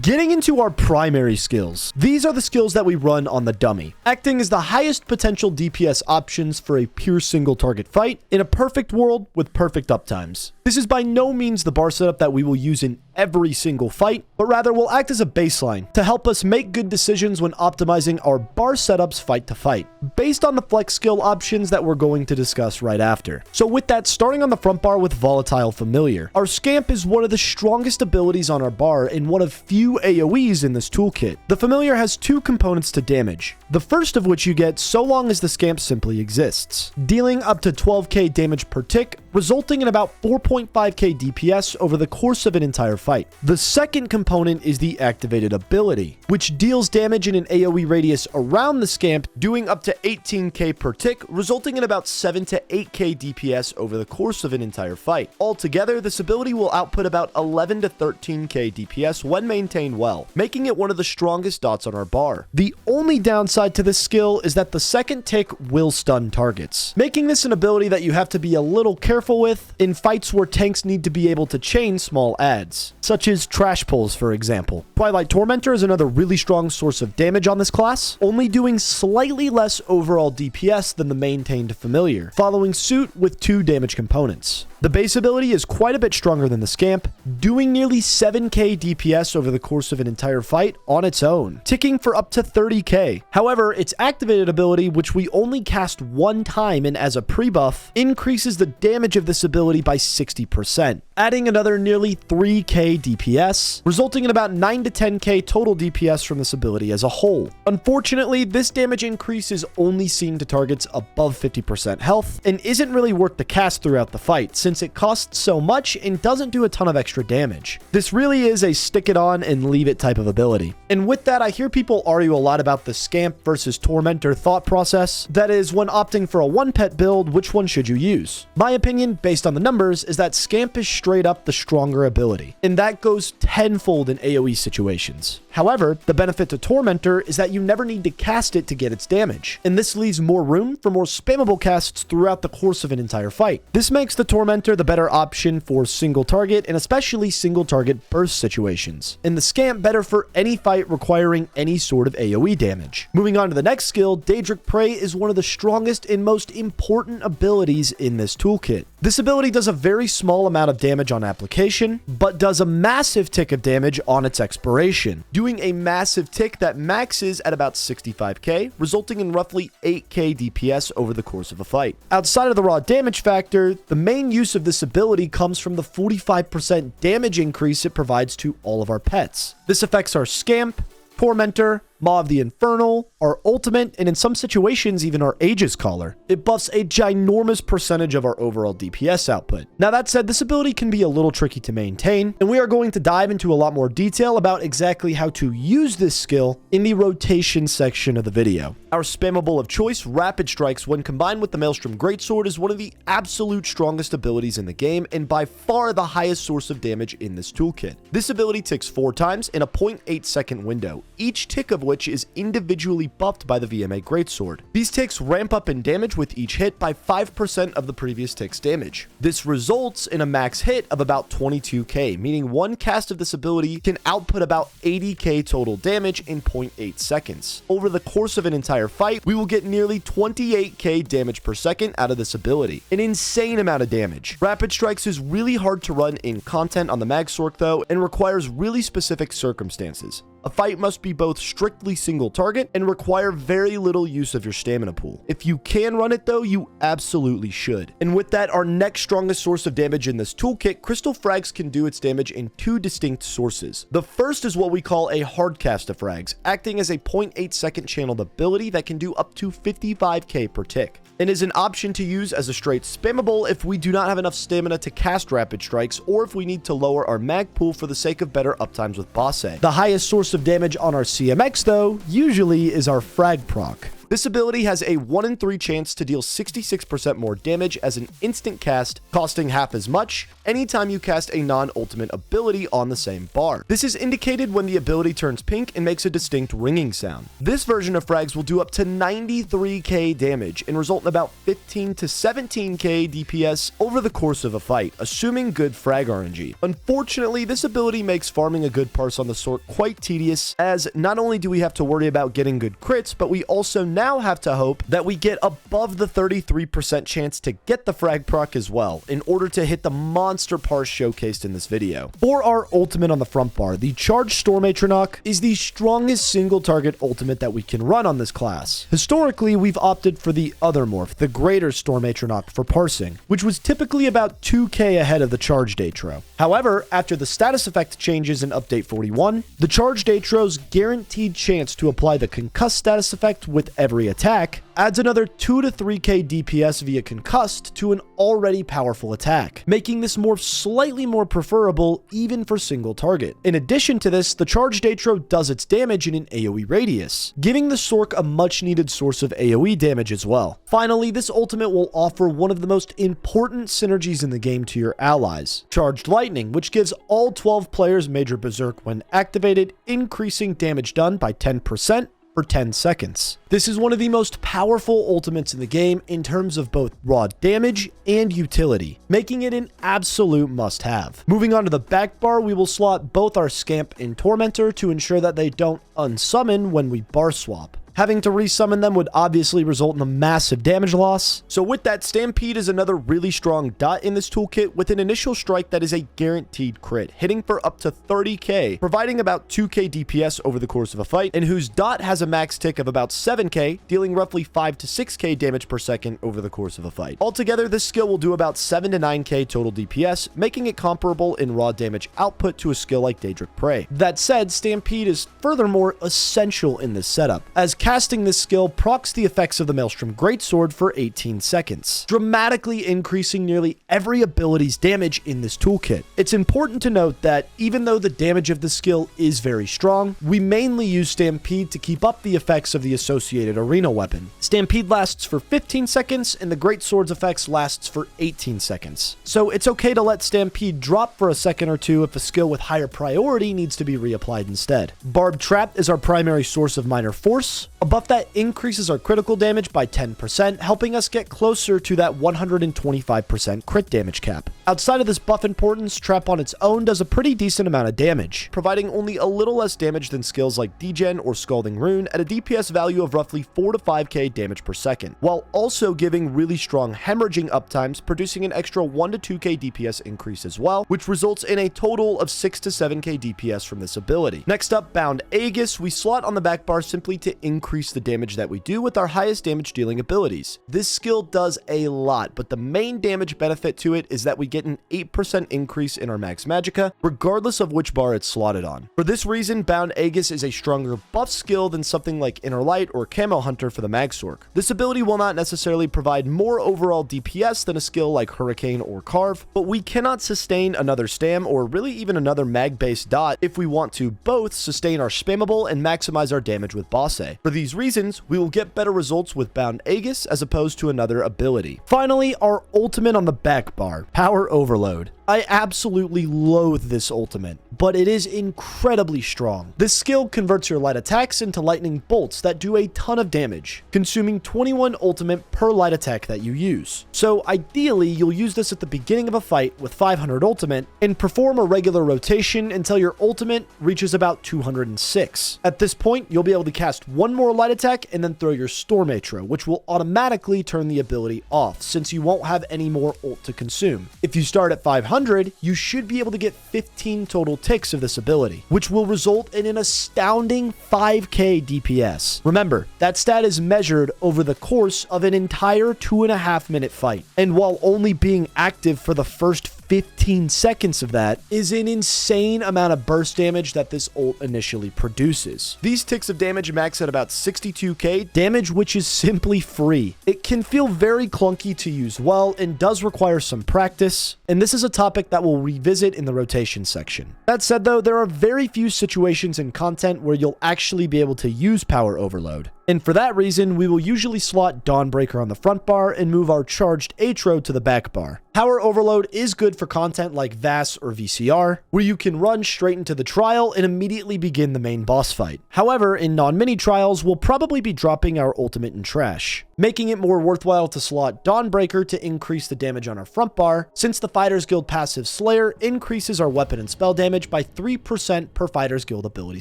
Getting into our primary skills. These are the skills that we run on the dummy, acting as the highest potential DPS options for a pure single target fight in a perfect world with perfect uptimes. This is by no means the bar setup that we will use in every single fight, but rather will act as a baseline to help us make good decisions when optimizing our bar setups fight to fight, based on the flex skill options that we're going to discuss right after. So with that, starting on the front bar with Volatile Familiar. Our Scamp is one of the strongest abilities on our bar and one of few AoEs in this toolkit. The Familiar has two components to damage, the first of which you get so long as the Scamp simply exists, dealing up to 12k damage per tick resulting in about 4.5k DPS over the course of an entire fight. The second component is the activated ability, which deals damage in an AoE radius around the scamp, doing up to 18k per tick, resulting in about 7 to 8k DPS over the course of an entire fight. Altogether, this ability will output about 11 to 13k DPS when maintained well, making it one of the strongest dots on our bar. The only downside to this skill is that the second tick will stun targets, making this an ability that you have to be a little careful with in fights where tanks need to be able to chain small adds, such as trash pulls, for example. Twilight Tormentor is another really strong source of damage on this class, only doing slightly less overall DPS than the maintained familiar, following suit with 2 damage components. The base ability is quite a bit stronger than the Scamp, doing nearly 7k DPS over the course of an entire fight on its own, ticking for up to 30k. However, its activated ability, which we only cast one time and as a pre-buff, increases the damage of this ability by 60%, adding another nearly 3k DPS, resulting in about 9 to 10k total DPS from this ability as a whole. Unfortunately, this damage increase is only seen to targets above 50% health and isn't really worth the cast throughout the fight, since it costs so much and doesn't do a ton of extra damage. This really is a stick it on and leave it type of ability. And with that, I hear people argue a lot about the Scamp versus Tormentor thought process. That is, when opting for a one pet build, which one should you use? My opinion, based on the numbers, is that Scamp is straight up the stronger ability, and that goes tenfold in AoE situations. However, the benefit to Tormentor is that you never need to cast it to get its damage, and this leaves more room for more spammable casts throughout the course of an entire fight. This makes the Tormentor the better option for single target and especially single target burst situations, and the Scamp better for any fight requiring any sort of AoE damage. Moving on to the next skill, Daedric Prey is one of the strongest and most important abilities in this toolkit. This ability does a very small amount of damage on application, but does a massive tick of damage on its expiration, doing a massive tick that maxes at about 65k, resulting in roughly 8k DPS over the course of a fight. Outside of the raw damage factor, the main use of this ability comes from the 45% damage increase it provides to all of our pets. This affects our Scamp, Tormentor, Maw of the Infernal, our ultimate, and in some situations even our Aegis Caller. It buffs a ginormous percentage of our overall DPS output. Now that said, this ability can be a little tricky to maintain, and we are going to dive into a lot more detail about exactly how to use this skill in the rotation section of the video. Our spammable of choice, Rapid Strikes, when combined with the Maelstrom Greatsword, is one of the absolute strongest abilities in the game and by far the highest source of damage in this toolkit. This ability ticks 4 times in a 0.8 second window, each tick of which is individually buffed by the VMA Greatsword. These ticks ramp up in damage with each hit by 5% of the previous tick's damage. This results in a max hit of about 22k, meaning one cast of this ability can output about 80k total damage in 0.8 seconds. Over the course of an entire fight, we will get nearly 28k damage per second out of this ability, an insane amount of damage. Rapid Strikes is really hard to run in content on the Magsork though, and requires really specific circumstances. A fight must be both strictly single target and require very little use of your stamina pool. If you can run it though, you absolutely should. And with that, our next strongest source of damage in this toolkit, Crystal Frags can do its damage in 2 distinct sources. The first is what we call a hard cast of frags, acting as a 0.8 second channeled ability that can do up to 55k per tick, and is an option to use as a straight spammable if we do not have enough stamina to cast Rapid Strikes, or if we need to lower our mag pool for the sake of better uptimes with boss A. The highest source of damage on our CMX though usually is our frag proc. This ability has a 1 in 3 chance to deal 66% more damage as an instant cast, costing half as much anytime you cast a non-ultimate ability on the same bar. This is indicated when the ability turns pink and makes a distinct ringing sound. This version of frags will do up to 93k damage and result in about 15 to 17k DPS over the course of a fight, assuming good frag RNG. Unfortunately, this ability makes farming a good parse on the sort quite tedious, as not only do we have to worry about getting good crits, but we also now have to hope that we get above the 33% chance to get the frag proc as well in order to hit the monster parse showcased in this video. For our ultimate on the front bar, the Charged Storm Atronach is the strongest single target ultimate that we can run on this class. Historically, we've opted for the other morph, the Greater Storm Atronach, for parsing, which was typically about 2k ahead of the Charged Atro. However, after the status effect changes in Update 41, the Charged Atro's guaranteed chance to apply the Concuss status effect with every attack adds another 2 to 3k DPS via Concussed to an already powerful attack, making this morph slightly more preferable even for single target. In addition to this, the Charged Atro does its damage in an AoE radius, giving the Sorc a much needed source of AoE damage as well. Finally, this ultimate will offer one of the most important synergies in the game to your allies, Charged Lightning, which gives all 12 players Major Berserk when activated, increasing damage done by 10% for 10 seconds. This is one of the most powerful ultimates in the game in terms of both raw damage and utility, making it an absolute must-have. Moving on to the back bar, we will slot both our Scamp and Tormentor to ensure that they don't unsummon when we bar swap. Having to resummon them would obviously result in a massive damage loss. So with that, Stampede is another really strong dot in this toolkit with an initial strike that is a guaranteed crit, hitting for up to 30k, providing about 2k DPS over the course of a fight, and whose dot has a max tick of about 7k, dealing roughly 5 to 6k damage per second over the course of a fight. Altogether, this skill will do about 7 to 9k total DPS, making it comparable in raw damage output to a skill like Daedric Prey. That said, Stampede is furthermore essential in this setup, as casting this skill procs the effects of the Maelstrom Greatsword for 18 seconds, dramatically increasing nearly every ability's damage in this toolkit. It's important to note that even though the damage of the skill is very strong, we mainly use Stampede to keep up the effects of the associated arena weapon. Stampede lasts for 15 seconds, and the Greatsword's effects lasts for 18 seconds. So it's okay to let Stampede drop for a second or two if a skill with higher priority needs to be reapplied instead. Barbed Trap is our primary source of minor force. A buff that increases our critical damage by 10%, helping us get closer to that 125% crit damage cap. Outside of this buff importance, Trap on its own does a pretty decent amount of damage, providing only a little less damage than skills like Degen or Scalding Rune at a DPS value of roughly 4 to 5k damage per second, while also giving really strong hemorrhaging uptimes, producing an extra 1 to 2k DPS increase as well, which results in a total of 6 to 7k DPS from this ability. Next up, Bound Aegis, we slot on the back bar simply to increase the damage that we do with our highest damage dealing abilities. This skill does a lot, but the main damage benefit to it is that we get an 8% increase in our Max Magicka, regardless of which bar it's slotted on. For this reason, Bound Aegis is a stronger buff skill than something like Inner Light or Camo Hunter for the Magsorc. This ability will not necessarily provide more overall DPS than a skill like Hurricane or Carve, but we cannot sustain another Stam or really even another mag-based dot if we want to both sustain our spammable and maximize our damage with Boss A. For these reasons, we will get better results with Bound Aegis as opposed to another ability. Finally, our ultimate on the back bar, Power Overload. I absolutely loathe this ultimate, but it is incredibly strong. This skill converts your light attacks into lightning bolts that do a ton of damage, consuming 21 ultimate per light attack that you use. So ideally, you'll use this at the beginning of a fight with 500 ultimate and perform a regular rotation until your ultimate reaches about 206. At this point, you'll be able to cast one more light attack and then throw your Storm Atro, which will automatically turn the ability off since you won't have any more ult to consume. If you start at 500, you should be able to get 15 total ticks of this ability, which will result in an astounding 5k DPS. Remember, that stat is measured over the course of an entire 2.5 minute fight, and while only being active for the first 15 seconds of that is an insane amount of burst damage that this ult initially produces. These ticks of damage max at about 62k damage, which is simply free. It can feel very clunky to use well and does require some practice, and this is a topic that we'll revisit in the rotation section. That said though, there are very few situations in content where you'll actually be able to use Power Overload. And for that reason, we will usually slot Dawnbreaker on the front bar and move our Charged Atro to the back bar. Power Overload is good for content like VAS or VCR, where you can run straight into the trial and immediately begin the main boss fight. However, in non-mini trials, we'll probably be dropping our ultimate in trash, making it more worthwhile to slot Dawnbreaker to increase the damage on our front bar, since the Fighters Guild passive Slayer increases our weapon and spell damage by 3% per Fighters Guild ability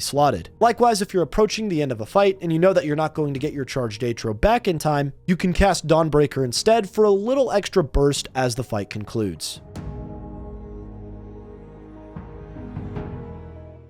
slotted. Likewise, if you're approaching the end of a fight and you know that you're not going to get your Charged Atro back in time, you can cast Dawnbreaker instead for a little extra burst as the fight concludes.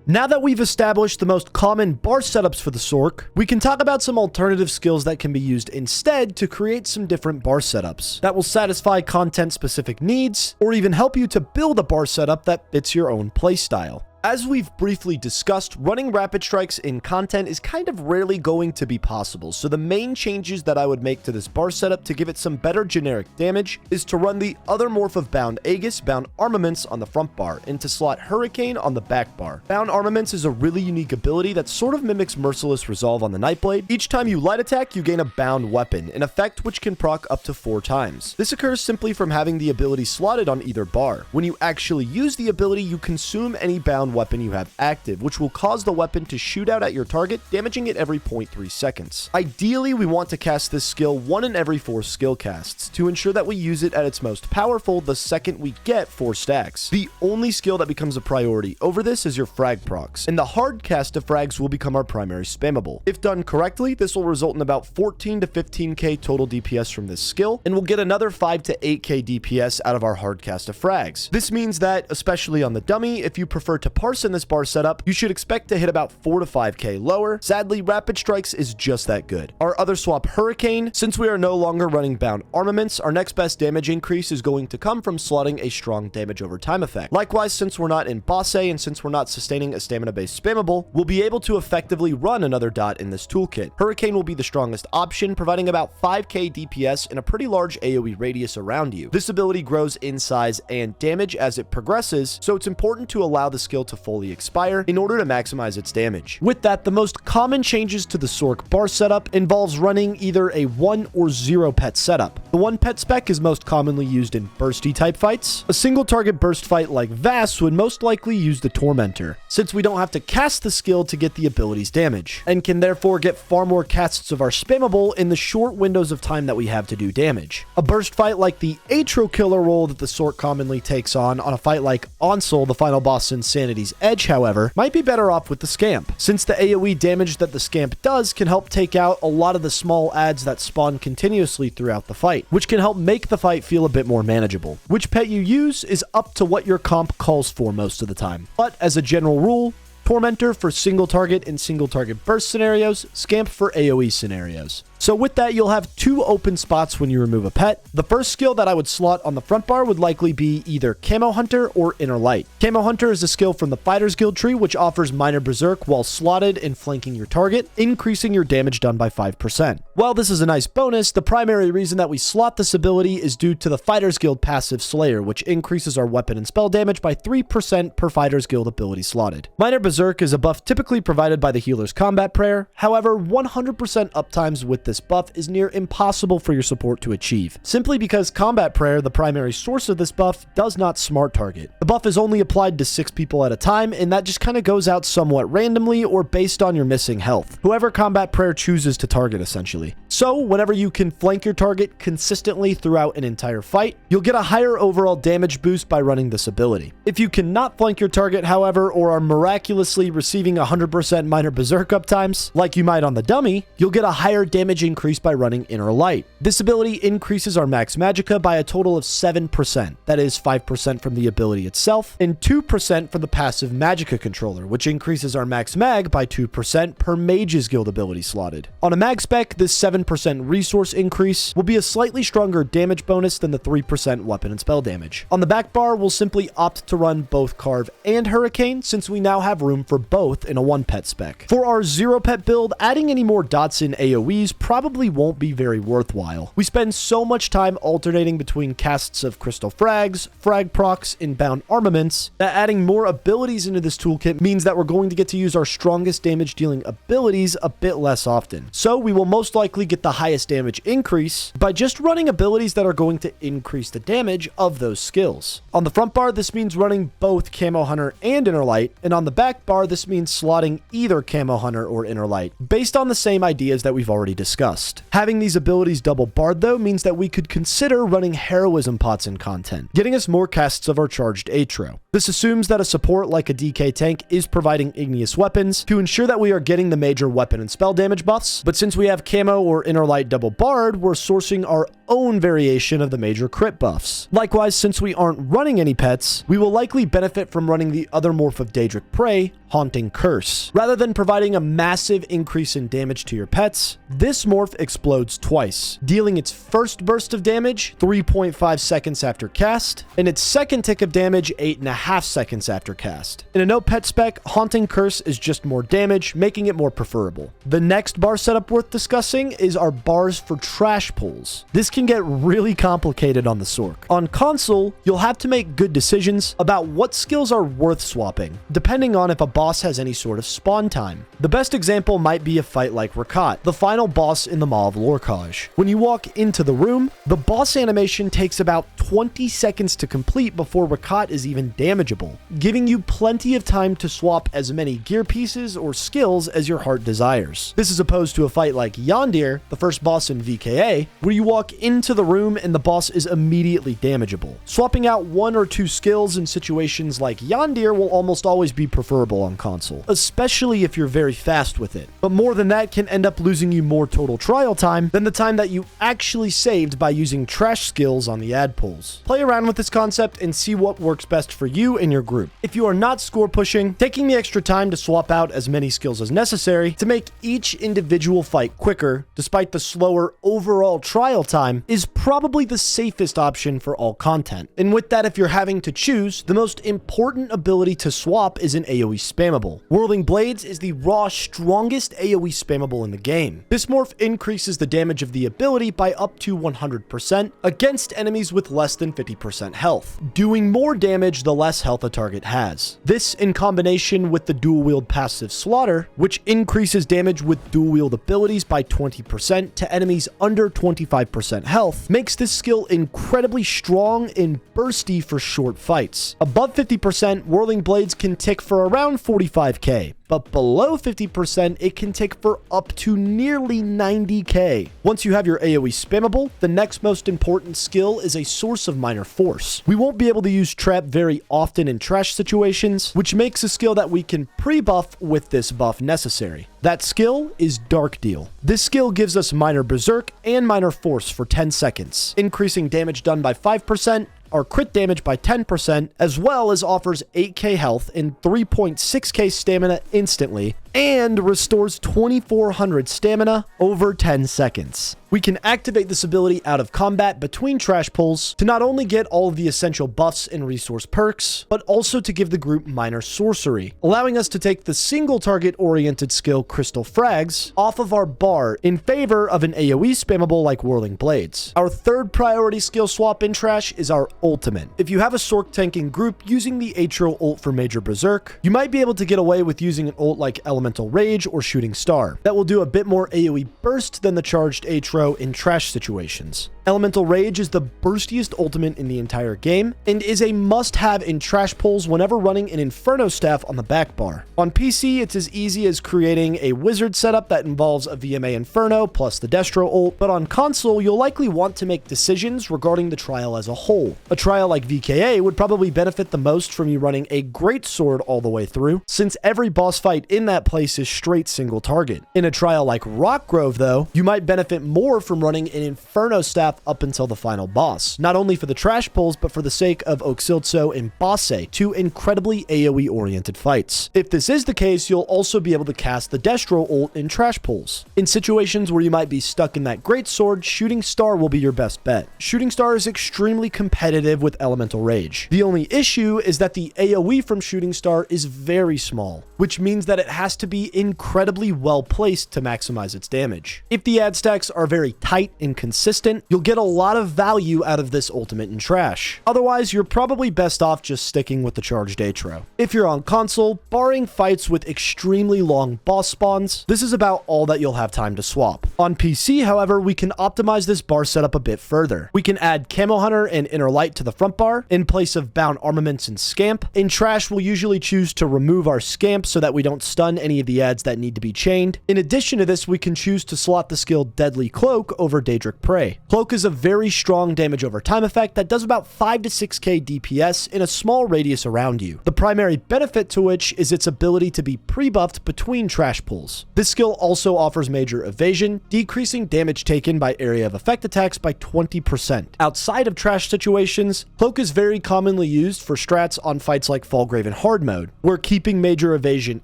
Now that we've established the most common bar setups for the Sorc, we can talk about some alternative skills that can be used instead to create some different bar setups that will satisfy content-specific needs, or even help you to build a bar setup that fits your own playstyle. As we've briefly discussed, running rapid strikes in content is kind of rarely going to be possible, so the main changes that I would make to this bar setup to give it some better generic damage is to run the other morph of Bound Aegis, Bound Armaments on the front bar, and to slot Hurricane on the back bar. Bound Armaments is a really unique ability that sort of mimics Merciless Resolve on the Nightblade. Each time you light attack, you gain a bound weapon, an effect which can proc up to 4 times. This occurs simply from having the ability slotted on either bar. When you actually use the ability, you consume any bound weapon you have active, which will cause the weapon to shoot out at your target, damaging it every 0.3 seconds. Ideally, we want to cast this skill 1 in every 4 skill casts to ensure that we use it at its most powerful the second we get 4 stacks. The only skill that becomes a priority over this is your frag procs, and the hard cast of frags will become our primary spammable. If done correctly, this will result in about 14 to 15k total DPS from this skill, and we'll get another 5 to 8k DPS out of our hard cast of frags. This means that, especially on the dummy, if you prefer to parse in this bar setup, you should expect to hit about 4 to 5k lower. Sadly, Rapid Strikes is just that good. Our other swap, Hurricane, since we are no longer running Bound Armaments, our next best damage increase is going to come from slotting a strong damage over time effect. Likewise, since we're not in Boss A and since we're not sustaining a stamina-based spammable, we'll be able to effectively run another dot in this toolkit. Hurricane will be the strongest option, providing about 5k DPS in a pretty large AoE radius around you. This ability grows in size and damage as it progresses, so it's important to allow the skill to fully expire in order to maximize its damage. With that, the most common changes to the Sorc bar setup involves running either a 1 or 0 pet setup. The 1 pet spec is most commonly used in bursty type fights. A single target burst fight like Vass would most likely use the Tormentor, since we don't have to cast the skill to get the ability's damage, and can therefore get far more casts of our spammable in the short windows of time that we have to do damage. A burst fight like the Atro Killer role that the Sorc commonly takes on a fight like Onsol, the final boss in Sanity's Edge, however, might be better off with the Scamp, since the AoE damage that the Scamp does can help take out a lot of the small adds that spawn continuously throughout the fight, which can help make the fight feel a bit more manageable. Which pet you use is up to what your comp calls for most of the time, but as a general rule, Tormentor for single target and single target burst scenarios, Scamp for AoE scenarios. So with that, you'll have 2 open spots when you remove a pet. The first skill that I would slot on the front bar would likely be either Camo Hunter or Inner Light. Camo Hunter is a skill from the Fighters Guild tree, which offers minor berserk while slotted and flanking your target, increasing your damage done by 5%. While this is a nice bonus, the primary reason that we slot this ability is due to the Fighters Guild passive Slayer, which increases our weapon and spell damage by 3% per Fighters Guild ability slotted. Minor berserk is a buff typically provided by the healer's combat prayer. However, 100% uptimes with this buff is near impossible for your support to achieve, simply because Combat Prayer, the primary source of this buff, does not smart target. The buff is only applied to 6 people at a time, and that just kind of goes out somewhat randomly or based on your missing health. Whoever Combat Prayer chooses to target, essentially. So, whenever you can flank your target consistently throughout an entire fight, you'll get a higher overall damage boost by running this ability. If you cannot flank your target, however, or are miraculously receiving 100% minor berserk uptimes, like you might on the dummy, you'll get a higher damage increase by running Inner Light. This ability increases our max magicka by a total of 7%. That is 5% from the ability itself, and 2% from the passive magicka controller, which increases our max mag by 2% per Mage's Guild ability slotted. On a mag spec, this 7% resource increase will be a slightly stronger damage bonus than the 3% weapon and spell damage. On the back bar, we'll simply opt to run both Carve and Hurricane, since we now have room for both in a 1 pet spec. For our 0 pet build, adding any more dots in AoEs probably won't be very worthwhile. We spend so much time alternating between casts of Crystal Frags, Frag Procs, and Bound Armaments that adding more abilities into this toolkit means that we're going to get to use our strongest damage dealing abilities a bit less often. So we will most likely get the highest damage increase by just running abilities that are going to increase the damage of those skills. On the front bar, this means running both Camo Hunter and Inner Light, and on the back bar, this means slotting either Camo Hunter or Inner Light, based on the same ideas that we've already discussed. Having these abilities double barred though means that we could consider running Heroism pots in content, getting us more casts of our charged Atro. This assumes that a support like a DK tank is providing igneous weapons to ensure that we are getting the major weapon and spell damage buffs, but since we have Camo or Inner Light double barred, we're sourcing our own variation of the major crit buffs. Likewise, since we aren't running any pets, we will likely benefit from running the other morph of Daedric Prey, Haunting Curse. Rather than providing a massive increase in damage to your pets, this morph explodes twice, dealing its first burst of damage 3.5 seconds after cast, and its second tick of damage 8.5 seconds after cast. In a no pet spec, Haunting Curse is just more damage, making it more preferable. The next bar setup worth discussing is our bars for trash pulls. This can get really complicated on the Sorc. On console, you'll have to make good decisions about what skills are worth swapping, depending on if a boss has any sort of spawn time. The best example might be a fight like Rakat, the final boss in the Maw of Lorkhaj. When you walk into the room, the boss animation takes about 20 seconds to complete before Rakat is even damageable, giving you plenty of time to swap as many gear pieces or skills as your heart desires. This is opposed to a fight like Yondir, the first boss in VKA, where you walk into the room and the boss is immediately damageable. Swapping out one or two skills in situations like Yondir will almost always be preferable on console, especially if you're very fast with it. But more than that can end up losing you more total trial time than the time that you actually saved by using trash skills on the ad pulls. Play around with this concept and see what works best for you and your group. If you are not score pushing, taking the extra time to swap out as many skills as necessary to make each individual fight quicker, despite the slower overall trial time, is probably the safest option for all content. And with that, if you're having to choose, the most important ability to swap is an AoE spammable. Whirling Blades is the raw strongest AoE spammable in the game. This morph increases the damage of the ability by up to 100% against enemies with less than 50% health, doing more damage the less health a target has. This, in combination with the dual wield passive Slaughter, which increases damage with dual wield abilities by 20% to enemies under 25% health, makes this skill incredibly strong and bursty for short fights. Above 50%, Whirling Blades can tick for around 45k. But below 50%, it can tick for up to nearly 90k. Once you have your AoE spammable, the next most important skill is a source of minor force. We won't be able to use Trap very often in trash situations, which makes a skill that we can pre-buff with this buff necessary. That skill is Dark Deal. This skill gives us minor berserk and minor force for 10 seconds, increasing damage done by 5%, our crit damage by 10%, as well as offers 8k health and 3.6k stamina instantly, and restores 2400 stamina over 10 seconds. We can activate this ability out of combat between trash pulls to not only get all of the essential buffs and resource perks, but also to give the group minor sorcery, allowing us to take the single target oriented skill Crystal Frags off of our bar in favor of an AoE spammable like Whirling Blades. Our third priority skill swap in trash is our ultimate. If you have a Sorc tanking group using the Atro ult for Major Berserk, you might be able to get away with using an ult like Elemental Rage or Shooting Star. That will do a bit more AoE burst than the charged Atro in trash situations. Elemental Rage is the burstiest ultimate in the entire game and is a must-have in trash pulls whenever running an Inferno staff on the back bar. On PC, it's as easy as creating a wizard setup that involves a VMA Inferno plus the Destro ult, but on console, you'll likely want to make decisions regarding the trial as a whole. A trial like VKA would probably benefit the most from you running a great sword all the way through, since every boss fight in that place is straight single target. In a trial like Rockgrove, though, you might benefit more from running an Inferno staff up until the final boss, not only for the trash pulls, but for the sake of Oxiltso and Basse, two incredibly AoE oriented fights. If this is the case, you'll also be able to cast the Destro ult in trash pulls. In situations where you might be stuck in that great sword, Shooting Star will be your best bet. Shooting Star is extremely competitive with Elemental Rage. The only issue is that the AoE from Shooting Star is very small, which means that it has to be incredibly well placed to maximize its damage. If the ad stacks are very tight and consistent, you'll get a lot of value out of this ultimate in trash. Otherwise, you're probably best off just sticking with the charged Atro. If you're on console, barring fights with extremely long boss spawns, this is about all that you'll have time to swap. On PC, however, we can optimize this bar setup a bit further. We can add Camo Hunter and Inner Light to the front bar in place of Bound Armaments and Scamp. In trash, we'll usually choose to remove our Scamp so that we don't stun any of the ads that need to be chained. In addition to this, we can choose to slot the skill Deadly Cloak over Daedric Prey. Cloak is a very strong damage over time effect that does about 5 to 6k DPS in a small radius around you. The primary benefit to which is its ability to be pre-buffed between trash pulls. This skill also offers major evasion, decreasing damage taken by area of effect attacks by 20%. Outside of trash situations, Cloak is very commonly used for strats on fights like Fallgrave and Hard Mode, where keeping major evasion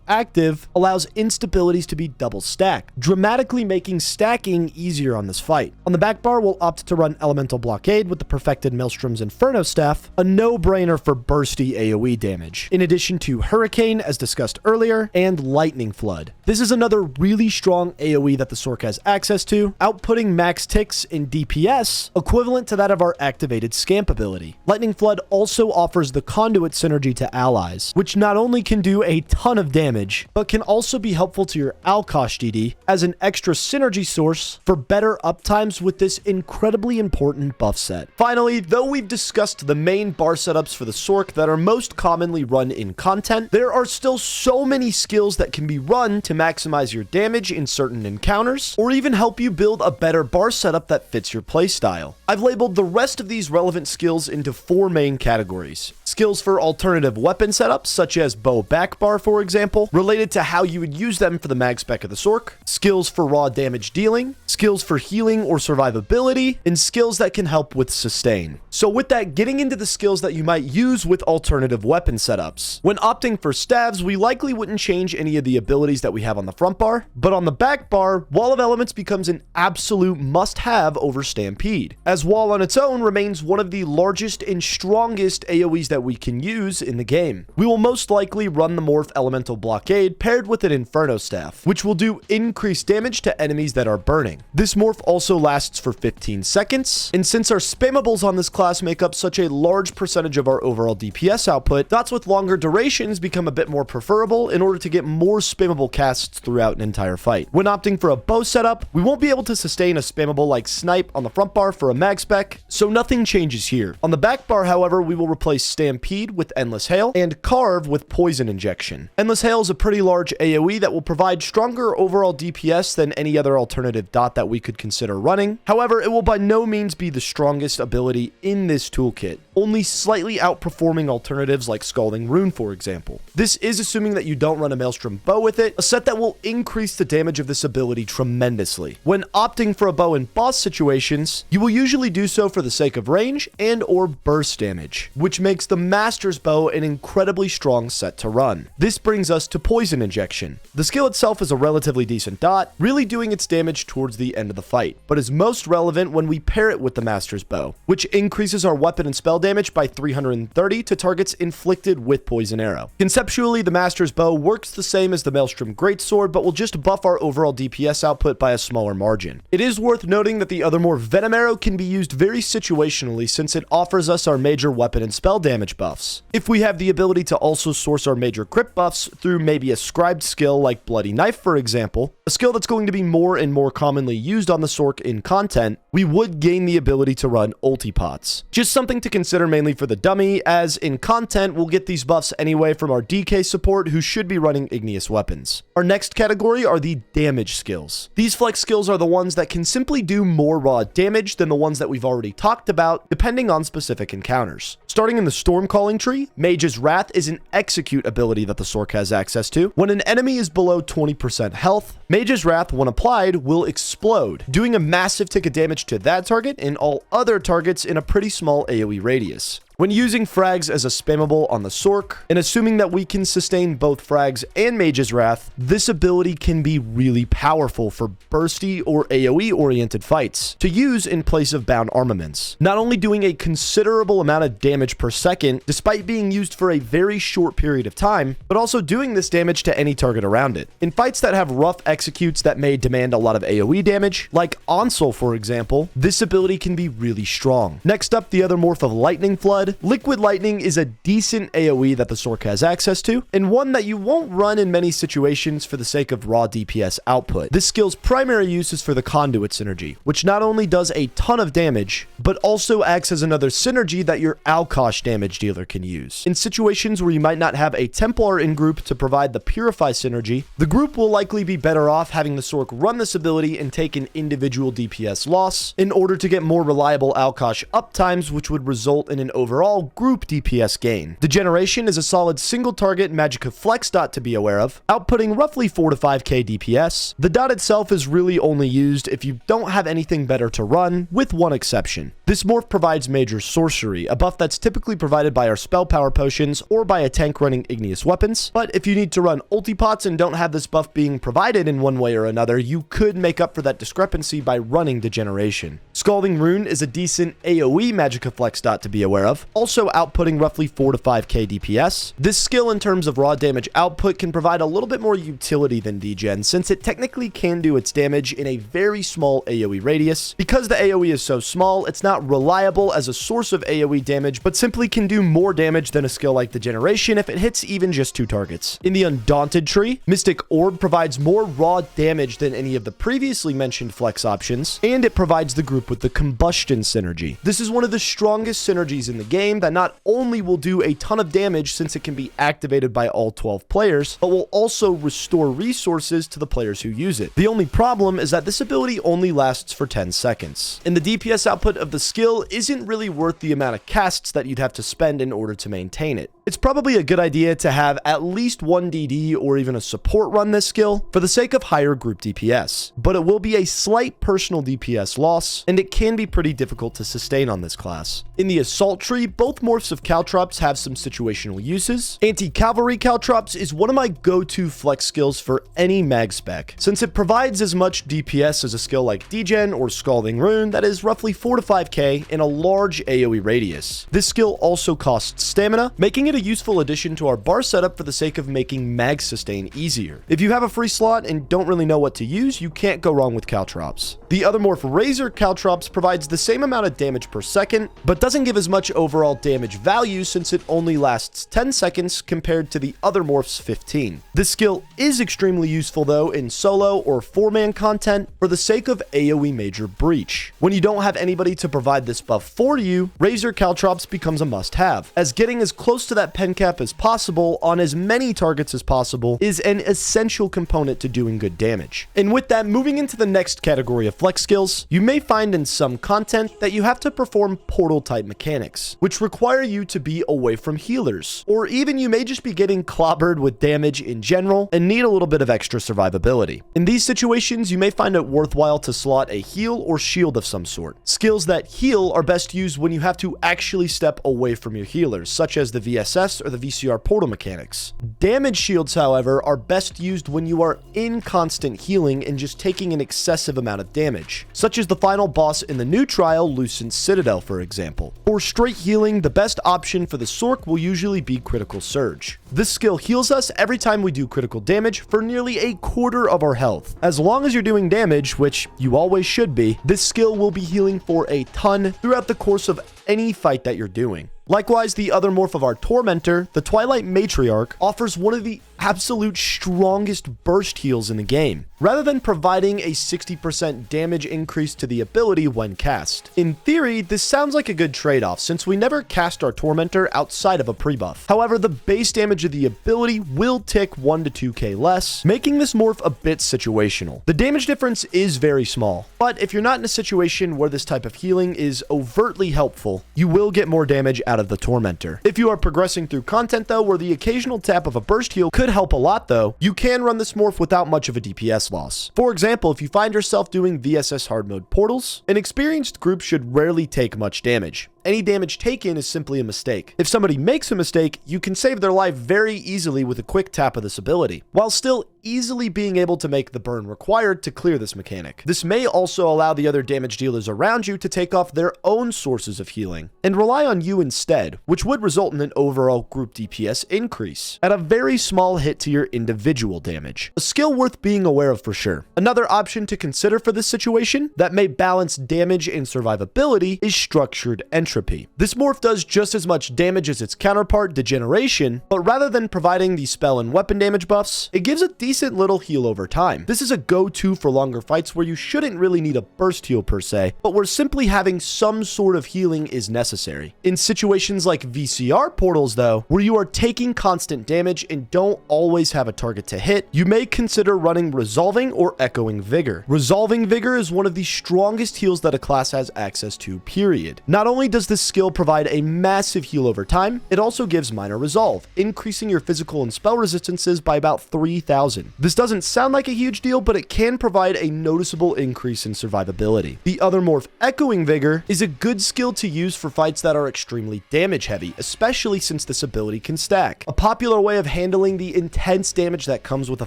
active allows instabilities to be double stacked, dramatically making stacking easier on this fight. On the back bar, we'll opt to run Elemental Blockade with the perfected Maelstrom's Inferno Staff, a no-brainer for bursty AoE damage, in addition to Hurricane, as discussed earlier, and Lightning Flood. This is another really strong AoE that the Sorc has access to, outputting max ticks in DPS, equivalent to that of our activated Scamp ability. Lightning Flood also offers the Conduit synergy to allies, which not only can do a ton of damage, but can also be helpful to your Alkosh DD as an extra synergy source for better uptimes with this incredibly important buff set. Finally, though we've discussed the main bar setups for the Sorc that are most commonly run in content, there are still so many skills that can be run to maximize your damage in certain encounters, or even help you build a better bar setup that fits your playstyle. I've labeled the rest of these relevant skills into 4 main categories. Skills for alternative weapon setups, such as bow back bar, for example, related to how you would use them for the mag spec of the Sorc. Skills for raw damage dealing, skills for healing or survivability, and skills that can help with sustain. So with that, getting into the skills that you might use with alternative weapon setups. When opting for staves, we likely wouldn't change any of the abilities that we have on the front bar, but on the back bar, Wall of Elements becomes an absolute must-have over Stampede, as Wall on its own remains one of the largest and strongest AoEs that we can use in the game. We will most likely run the Morph Elemental Blockade paired with an Inferno Staff, which will do increased damage to enemies that are burning. This morph also lasts for 15 seconds, and since our spammables on this class make up such a large percentage of our overall DPS output, dots with longer durations become a bit more preferable in order to get more spammable casts throughout an entire fight. When opting for a bow setup, we won't be able to sustain a spammable like Snipe on the front bar for a mag spec, so nothing changes here. On the back bar, however, we will replace Stampede with Endless Hail and Carve with Poison Injection. Endless Hail is a pretty large AoE that will provide stronger overall DPS than any other alternative dot that we could consider running. However, it will by no means be the strongest ability in this toolkit, only slightly outperforming alternatives like Scalding Rune, for example. This is assuming that you don't run a Maelstrom bow with it, a set that will increase the damage of this ability tremendously. When opting for a bow in boss situations, you will usually do so for the sake of range and or burst damage, which makes the Master's Bow an incredibly strong set to run. This brings us to Poison Injection. The skill itself is a relatively decent dot, really doing its damage towards the end of the fight, but is most relevant when we pair it with the Master's Bow, which increases our weapon and spell damage by 330 to targets inflicted with Poison Arrow. Conceptually, the Master's Bow works the same as the Maelstrom Greatsword, but will just buff our overall DPS output by a smaller margin. It is worth noting that the other more Venom Arrow can be used very situationally since it offers us our major weapon and spell damage buffs. If we have the ability to also source our major crit buffs through maybe a scribed skill like Bloody Knife, for example, a skill that's going to be more and more commonly used on the Sorc in content, we would gain the ability to run ulti pots. Just something to consider mainly for the dummy, as in content we'll get these buffs anyway from our DK support who should be running igneous weapons. Our next category are the damage skills. These flex skills are the ones that can simply do more raw damage than the ones that we've already talked about, depending on specific encounters. Starting in the Storm Calling tree, Mage's Wrath is an execute ability that the Sorc has access to. When an enemy is below 20% health, Mage's Wrath, when applied, will explode, doing a massive tick of damage to that target and all other targets in a pretty small AoE radius. When using frags as a spammable on the Sorc, and assuming that we can sustain both frags and Mage's Wrath, this ability can be really powerful for bursty or AoE-oriented fights to use in place of bound armaments, not only doing a considerable amount of damage per second despite being used for a very short period of time, but also doing this damage to any target around it. In fights that have rough executes that may demand a lot of AoE damage, like Onsol for example, this ability can be really strong. Next up, the other morph of Lightning Flood. said, Liquid Lightning is a decent AoE that the Sorc has access to, and one that you won't run in many situations for the sake of raw DPS output. This skill's primary use is for the Conduit synergy, which not only does a ton of damage, but also acts as another synergy that your Alkosh damage dealer can use. In situations where you might not have a Templar in group to provide the Purify synergy, the group will likely be better off having the Sorc run this ability and take an individual DPS loss in order to get more reliable Alkosh uptimes, which would result in an overall group DPS gain. Degeneration is a solid single target Magicka Flex dot to be aware of, outputting roughly 4 to 5k DPS. The dot itself is really only used if you don't have anything better to run, with one exception. This morph provides Major Sorcery, a buff that's typically provided by our spell power potions or by a tank running igneous weapons, but if you need to run ultipots and don't have this buff being provided in one way or another, you could make up for that discrepancy by running Degeneration. Scalding Rune is a decent AoE Magicka Flex dot to be aware of, also outputting roughly 4 to 5k DPS. This skill in terms of raw damage output can provide a little bit more utility than Degen, since it technically can do its damage in a very small AoE radius. Because the AoE is so small, it's not reliable as a source of AoE damage, but simply can do more damage than a skill like Degeneration if it hits even just 2 targets. In the Undaunted tree, Mystic Orb provides more raw damage than any of the previously mentioned flex options, and it provides the group with the Combustion synergy. This is one of the strongest synergies in the game that not only will do a ton of damage since it can be activated by all 12 players, but will also restore resources to the players who use it. The only problem is that this ability only lasts for 10 seconds, and the DPS output of the skill isn't really worth the amount of casts that you'd have to spend in order to maintain it. It's probably a good idea to have at least one DD or even a support run this skill for the sake of higher group DPS, but it will be a slight personal DPS loss, and it can be pretty difficult to sustain on this class. In the Assault tree, both morphs of Caltrops have some situational uses. Anti-Cavalry Caltrops is one of my go-to flex skills for any mag spec, since it provides as much DPS as a skill like Degen or Scalding Rune that is roughly 4 to 5k in a large AoE radius. This skill also costs stamina, making it a useful addition to our bar setup for the sake of making mag sustain easier. If you have a free slot and don't really know what to use, you can't go wrong with Caltrops. The other morph, Razor Caltrops, provides the same amount of damage per second, but doesn't give as much overall damage value since it only lasts 10 seconds compared to the other morph's 15. This skill is extremely useful though in solo or 4-man content for the sake of AoE Major Breach. When you don't have anybody to provide this buff for you, Razor Caltrops becomes a must-have, as getting as close to that pen cap as possible on as many targets as possible is an essential component to doing good damage. And with that, moving into the next category of flex skills, you may find in some content that you have to perform portal type mechanics, which require you to be away from healers, or even you may just be getting clobbered with damage in general and need a little bit of extra survivability. In these situations, you may find it worthwhile to slot a heal or shield of some sort. Skills that heal are best used when you have to actually step away from your healers, such as the VSS or the VCR portal mechanics. Damage shields, however, are best used when you are in constant healing and just taking an excessive amount of damage, such as the final boss in the new trial, Lucent Citadel, for example. For straight healing, the best option for the Sorc will usually be Critical Surge. This skill heals us every time we do critical damage for nearly a quarter of our health. As long as you're doing damage, which you always should be, this skill will be healing for a ton throughout the course of any fight that you're doing. Likewise, the other morph of our Tormentor, the Twilight Matriarch, offers one of the absolute strongest burst heals in the game, rather than providing a 60% damage increase to the ability when cast. In theory, this sounds like a good trade-off since we never cast our Tormentor outside of a pre-buff. However, the base damage of the ability will tick 1 to 2k less, making this morph a bit situational. The damage difference is very small, but if you're not in a situation where this type of healing is overtly helpful, you will get more damage out of the Tormentor. If you are progressing through content though, where the occasional tap of a burst heal could help a lot though, you can run this morph without much of a DPS loss. For example, if you find yourself doing VSS hard mode portals, an experienced group should rarely take much damage. Any damage taken is simply a mistake. If somebody makes a mistake, you can save their life very easily with a quick tap of this ability. While still easily being able to make the burn required to clear this mechanic. This may also allow the other damage dealers around you to take off their own sources of healing and rely on you instead, which would result in an overall group DPS increase at a very small hit to your individual damage. A skill worth being aware of for sure. Another option to consider for this situation that may balance damage and survivability is Structured Entropy. This morph does just as much damage as its counterpart, Degeneration, but rather than providing the spell and weapon damage buffs, it gives a decent little heal over time. This is a go-to for longer fights where you shouldn't really need a burst heal per se, but where simply having some sort of healing is necessary. In situations like VCR portals though, where you are taking constant damage and don't always have a target to hit, you may consider running Resolving or Echoing Vigor. Resolving Vigor is one of the strongest heals that a class has access to, period. Not only does this skill provide a massive heal over time, it also gives minor resolve, increasing your physical and spell resistances by about 3,000. This doesn't sound like a huge deal, but it can provide a noticeable increase in survivability. The other morph, Echoing Vigor, is a good skill to use for fights that are extremely damage heavy, especially since this ability can stack. A popular way of handling the intense damage that comes with a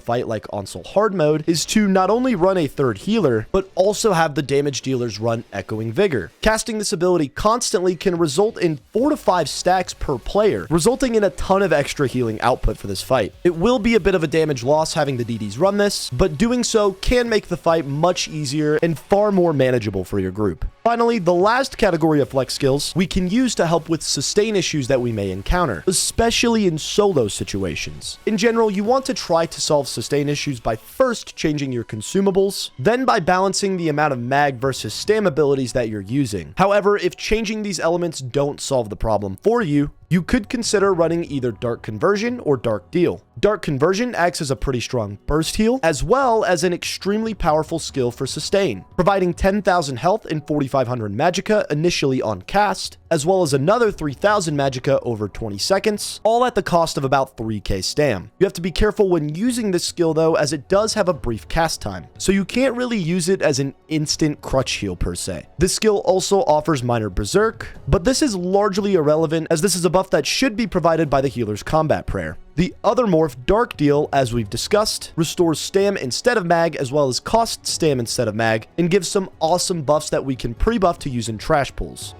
fight like Onsel Hard Mode is to not only run a third healer, but also have the damage dealers run Echoing Vigor. Casting this ability constantly can result in 4 to 5 stacks per player, resulting in a ton of extra healing output for this fight. It will be a bit of a damage loss having the DDs run this, but doing so can make the fight much easier and far more manageable for your group. Finally, the last category of flex skills we can use to help with sustain issues that we may encounter, especially in solo situations. In general, you want to try to solve sustain issues by first changing your consumables, then by balancing the amount of mag versus stam abilities that you're using. However, if changing these elements don't solve the problem for you, you could consider running either Dark Conversion or Dark Deal. Dark Conversion acts as a pretty strong burst heal, as well as an extremely powerful skill for sustain, providing 10,000 health and 4,500 magicka initially on cast, as well as another 3,000 magicka over 20 seconds, all at the cost of about 3k stam. You have to be careful when using this skill though, as it does have a brief cast time, so you can't really use it as an instant crutch heal per se. This skill also offers minor berserk, but this is largely irrelevant as this is a buff that should be provided by the healer's combat prayer. The other morph, Dark Deal, as we've discussed, restores stam instead of mag, as well as costs stam instead of mag, and gives some awesome buffs that we can pre-buff to use in trash pools.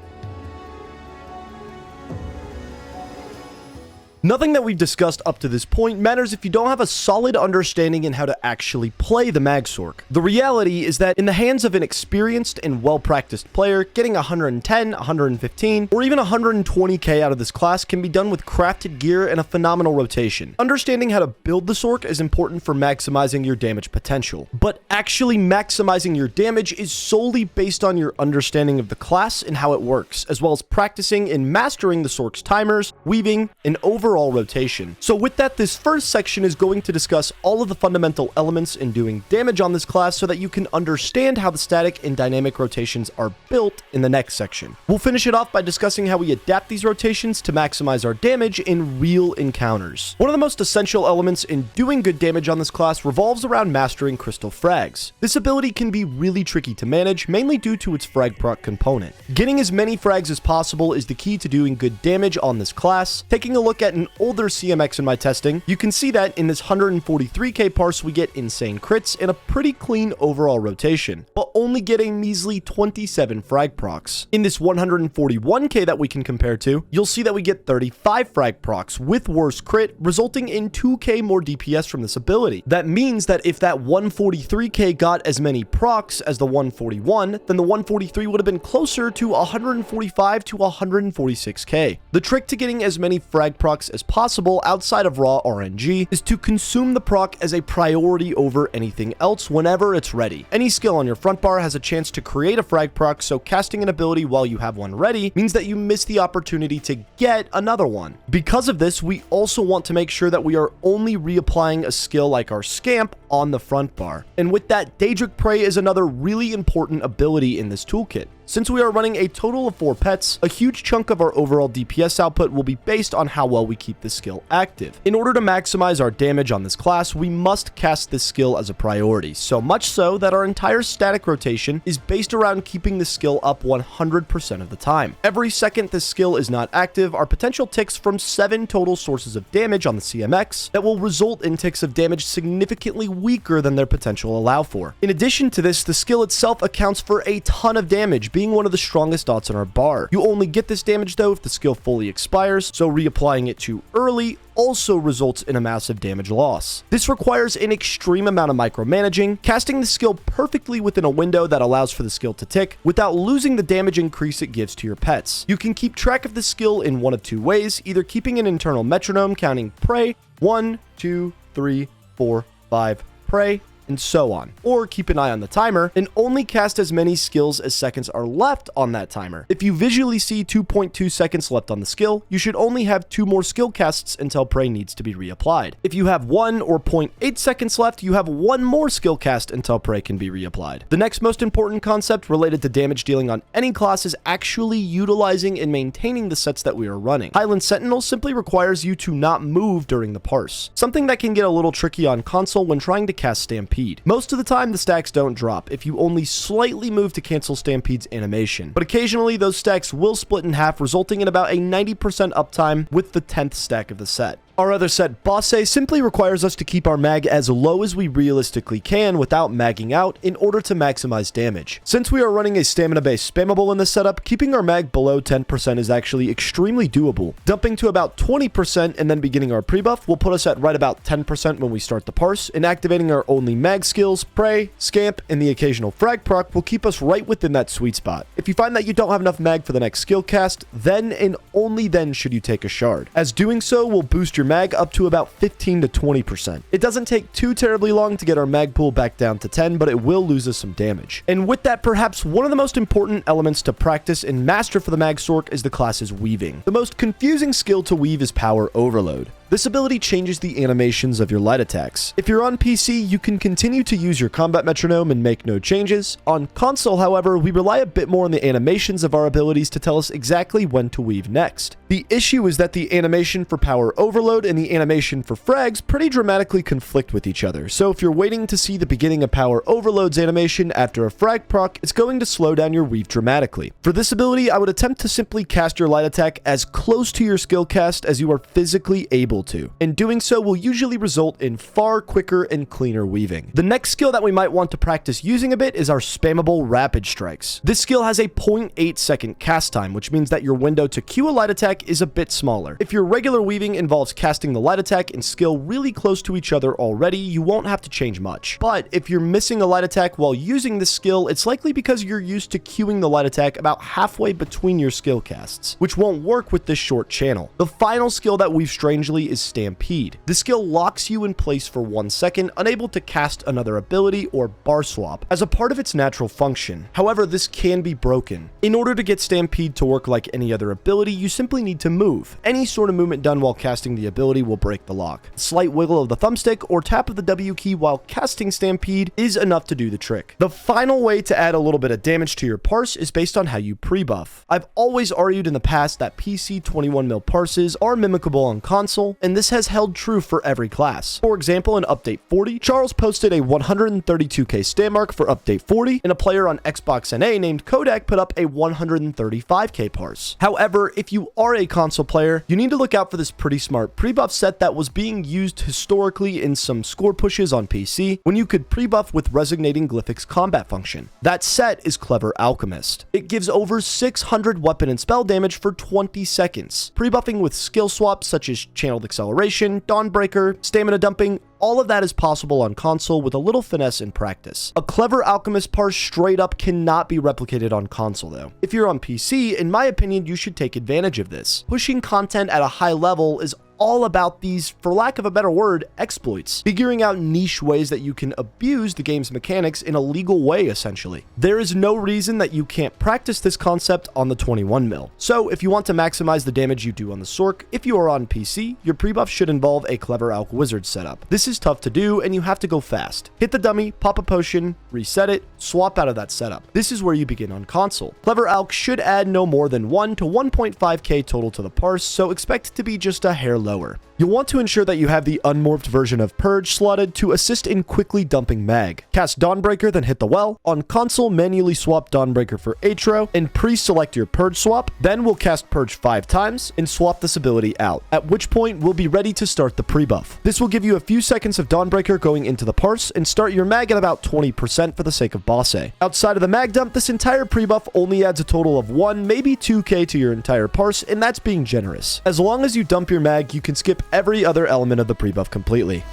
Nothing that we've discussed up to this point matters if you don't have a solid understanding in how to actually play the Magsork. The reality is that in the hands of an experienced and well-practiced player, getting 110, 115, or even 120k out of this class can be done with crafted gear and a phenomenal rotation. Understanding how to build the Sork is important for maximizing your damage potential, but actually maximizing your damage is solely based on your understanding of the class and how it works, as well as practicing and mastering the Sork's timers, weaving, and overall rotation. So with that, this first section is going to discuss all of the fundamental elements in doing damage on this class so that you can understand how the static and dynamic rotations are built in the next section. We'll finish it off by discussing how we adapt these rotations to maximize our damage in real encounters. One of the most essential elements in doing good damage on this class revolves around mastering Crystal Frags. This ability can be really tricky to manage, mainly due to its frag proc component. Getting as many frags as possible is the key to doing good damage on this class. Taking a look at an older CMX in my testing, you can see that in this 143k parse we get insane crits and a pretty clean overall rotation, but only get a measly 27 frag procs. In this 141k that we can compare to, you'll see that we get 35 frag procs with worse crit, resulting in 2k more DPS from this ability. That means that if that 143k got as many procs as the 141, then the 143 would have been closer to 145 to 146k. The trick to getting as many frag procs as possible outside of raw RNG is to consume the proc as a priority over anything else whenever it's ready. Any skill on your front bar has a chance to create a frag proc, so casting an ability while you have one ready means that you miss the opportunity to get another one. Because of this, we also want to make sure that we are only reapplying a skill like our Scamp on the front bar. And with that, Daedric Prey is another really important ability in this toolkit. Since we are running a total of 4 pets, a huge chunk of our overall DPS output will be based on how well we keep this skill active. In order to maximize our damage on this class, we must cast this skill as a priority, so much so that our entire static rotation is based around keeping the skill up 100% of the time. Every second this skill is not active, our potential ticks from 7 total sources of damage on the CMX that will result in ticks of damage significantly weaker than their potential allow for. In addition to this, the skill itself accounts for a ton of damage, being one of the strongest dots on our bar. You only get this damage though if the skill fully expires, so reapplying it too early also results in a massive damage loss. This requires an extreme amount of micromanaging, casting the skill perfectly within a window that allows for the skill to tick without losing the damage increase it gives to your pets. You can keep track of the skill in one of 2 ways, either keeping an internal metronome counting prey, 1, 2, 3, 4, 5, prey, and so on. Or keep an eye on the timer and only cast as many skills as seconds are left on that timer. If you visually see 2.2 seconds left on the skill, you should only have 2 more skill casts until prey needs to be reapplied. If you have 1 or 0.8 seconds left, you have 1 more skill cast until prey can be reapplied. The next most important concept related to damage dealing on any class is actually utilizing and maintaining the sets that we are running. Highland Sentinel simply requires you to not move during the parse, something that can get a little tricky on console when trying to cast Stampede. Most of the time, the stacks don't drop if you only slightly move to cancel Stampede's animation, but occasionally those stacks will split in half, resulting in about a 90% uptime with the 10th stack of the set. Our other set, Bosse, simply requires us to keep our mag as low as we realistically can without magging out in order to maximize damage. Since we are running a stamina-based spammable in this setup, keeping our mag below 10% is actually extremely doable. Dumping to about 20% and then beginning our pre-buff will put us at right about 10% when we start the parse, and activating our only mag skills, Prey, Scamp, and the occasional frag proc will keep us right within that sweet spot. If you find that you don't have enough mag for the next skill cast, then and only then should you take a shard, as doing so will boost your mag up to about 15 to 20%. It doesn't take too terribly long to get our mag pool back down to 10, but it will lose us some damage. And with that, perhaps one of the most important elements to practice and master for the mag sorc is the class's weaving. The most confusing skill to weave is Power Overload. This ability changes the animations of your light attacks. If you're on PC, you can continue to use your combat metronome and make no changes. On console, however, we rely a bit more on the animations of our abilities to tell us exactly when to weave next. The issue is that the animation for Power Overload and the animation for frags pretty dramatically conflict with each other, so if you're waiting to see the beginning of Power Overload's animation after a frag proc, it's going to slow down your weave dramatically. For this ability, I would attempt to simply cast your light attack as close to your skill cast as you are physically able to, and doing so will usually result in far quicker and cleaner weaving. The next skill that we might want to practice using a bit is our spammable Rapid Strikes. This skill has a 0.8 second cast time, which means that your window to cue a light attack is a bit smaller. If your regular weaving involves casting the light attack and skill really close to each other already, you won't have to change much. But if you're missing a light attack while using this skill, it's likely because you're used to queuing the light attack about halfway between your skill casts, which won't work with this short channel. The final skill that weaves strangely is Stampede. This skill locks you in place for 1 second, unable to cast another ability or bar swap, as a part of its natural function. However, this can be broken. In order to get Stampede to work like any other ability, you simply need to move. Any sort of movement done while casting the ability will break the lock. Slight wiggle of the thumbstick or tap of the W key while casting Stampede is enough to do the trick. The final way to add a little bit of damage to your parse is based on how you pre-buff. I've always argued in the past that PC 21mm parses are mimicable on console, and this has held true for every class. For example, in Update 40, Charles posted a 132k stam mark for Update 40, and a player on Xbox NA named Kodak put up a 135k parse. However, if you are a console player, you need to look out for this pretty smart pre-buff set that was being used historically in some score pushes on PC, when you could pre-buff with Resonating Glyphic's combat function. That set is Clever Alchemist. It gives over 600 weapon and spell damage for 20 seconds. Pre-buffing with skill swaps such as Channeled Acceleration, Dawnbreaker, Stamina Dumping, all of that is possible on console with a little finesse and practice. A Clever Alchemist parse straight up cannot be replicated on console though. If you're on PC, in my opinion, you should take advantage of this. Pushing content at a high level is all about these, for lack of a better word, exploits, figuring out niche ways that you can abuse the game's mechanics in a legal way, essentially. There is no reason that you can't practice this concept on the 21 mil. So if you want to maximize the damage you do on the Sorc, if you are on PC, your pre-buff should involve a Clever Alch Wizard setup. This is tough to do and you have to go fast. Hit the dummy, pop a potion, reset it, swap out of that setup. This is where you begin on console. Clever Alch should add no more than 1 to 1.5k total to the parse, so expect to be just a hair lower. You'll want to ensure that you have the unmorphed version of Purge slotted to assist in quickly dumping mag. Cast Dawnbreaker, then hit the well. On console, manually swap Dawnbreaker for Atro and pre-select your Purge swap. Then we'll cast Purge 5 times and swap this ability out, at which point we'll be ready to start the pre-buff. This will give you a few seconds of Dawnbreaker going into the parse and start your mag at about 20% for the sake of boss A. Outside of the mag dump, this entire pre-buff only adds a total of 1, maybe 2k to your entire parse, and that's being generous. As long as you dump your mag, you can skip every other element of the pre-buff completely.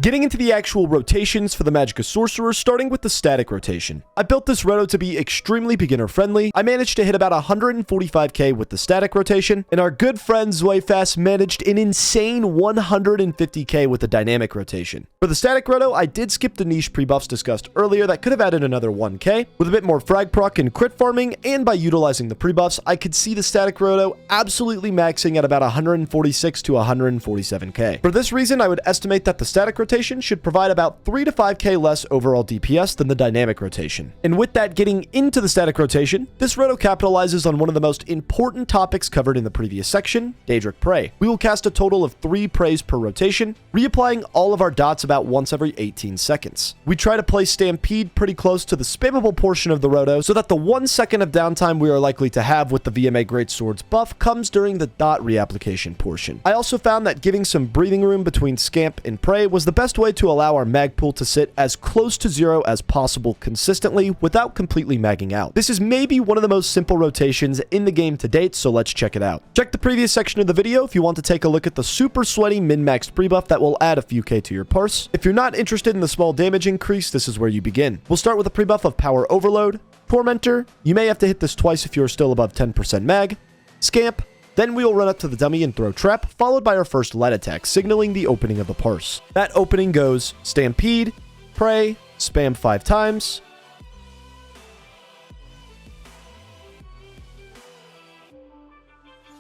Getting into the actual rotations for the Magicka Sorcerer, starting with the static rotation. I built this roto to be extremely beginner friendly. I managed to hit about 145k with the static rotation, and our good friend Zwayfast managed an insane 150k with the dynamic rotation. For the static roto, I did skip the niche pre-buffs discussed earlier that could have added another 1k. With a bit more frag proc and crit farming, and by utilizing the pre-buffs, I could see the static roto absolutely maxing at about 146 to 147k. For this reason, I would estimate that the static rotation should provide about 3 to 5k less overall DPS than the dynamic rotation. And with that, getting into the static rotation, this roto capitalizes on one of the most important topics covered in the previous section, Daedric Prey. We will cast a total of 3 prays per rotation, reapplying all of our dots about once every 18 seconds. We try to place Stampede pretty close to the spammable portion of the roto so that the 1 second of downtime we are likely to have with the VMA Greatsword's buff comes during the dot reapplication portion. I also found that giving some breathing room between Scamp and Prey was the best way to allow our mag pool to sit as close to 0 as possible consistently without completely magging out. This is maybe one of the most simple rotations in the game to date, so let's check it out. Check the previous section of the video if you want to take a look at the super sweaty min-maxed pre-buff that will add a few k to your parse. If you're not interested in the small damage increase, this is where you begin. We'll start with a pre-buff of Power Overload, Tormentor. You may have to hit this twice if you're still above 10% mag, Scamp. Then we will run up to the dummy and throw Trap, followed by our first light attack, signaling the opening of the parse. That opening goes Stampede, Prey, spam 5 times,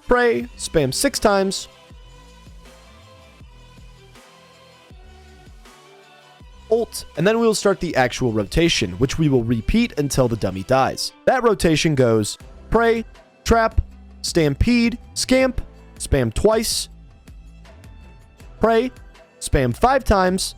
Prey, spam 6 times, ult, and then we will start the actual rotation, which we will repeat until the dummy dies. That rotation goes Prey, Trap, Stampede, Scamp, spam twice, Prey, spam 5 times,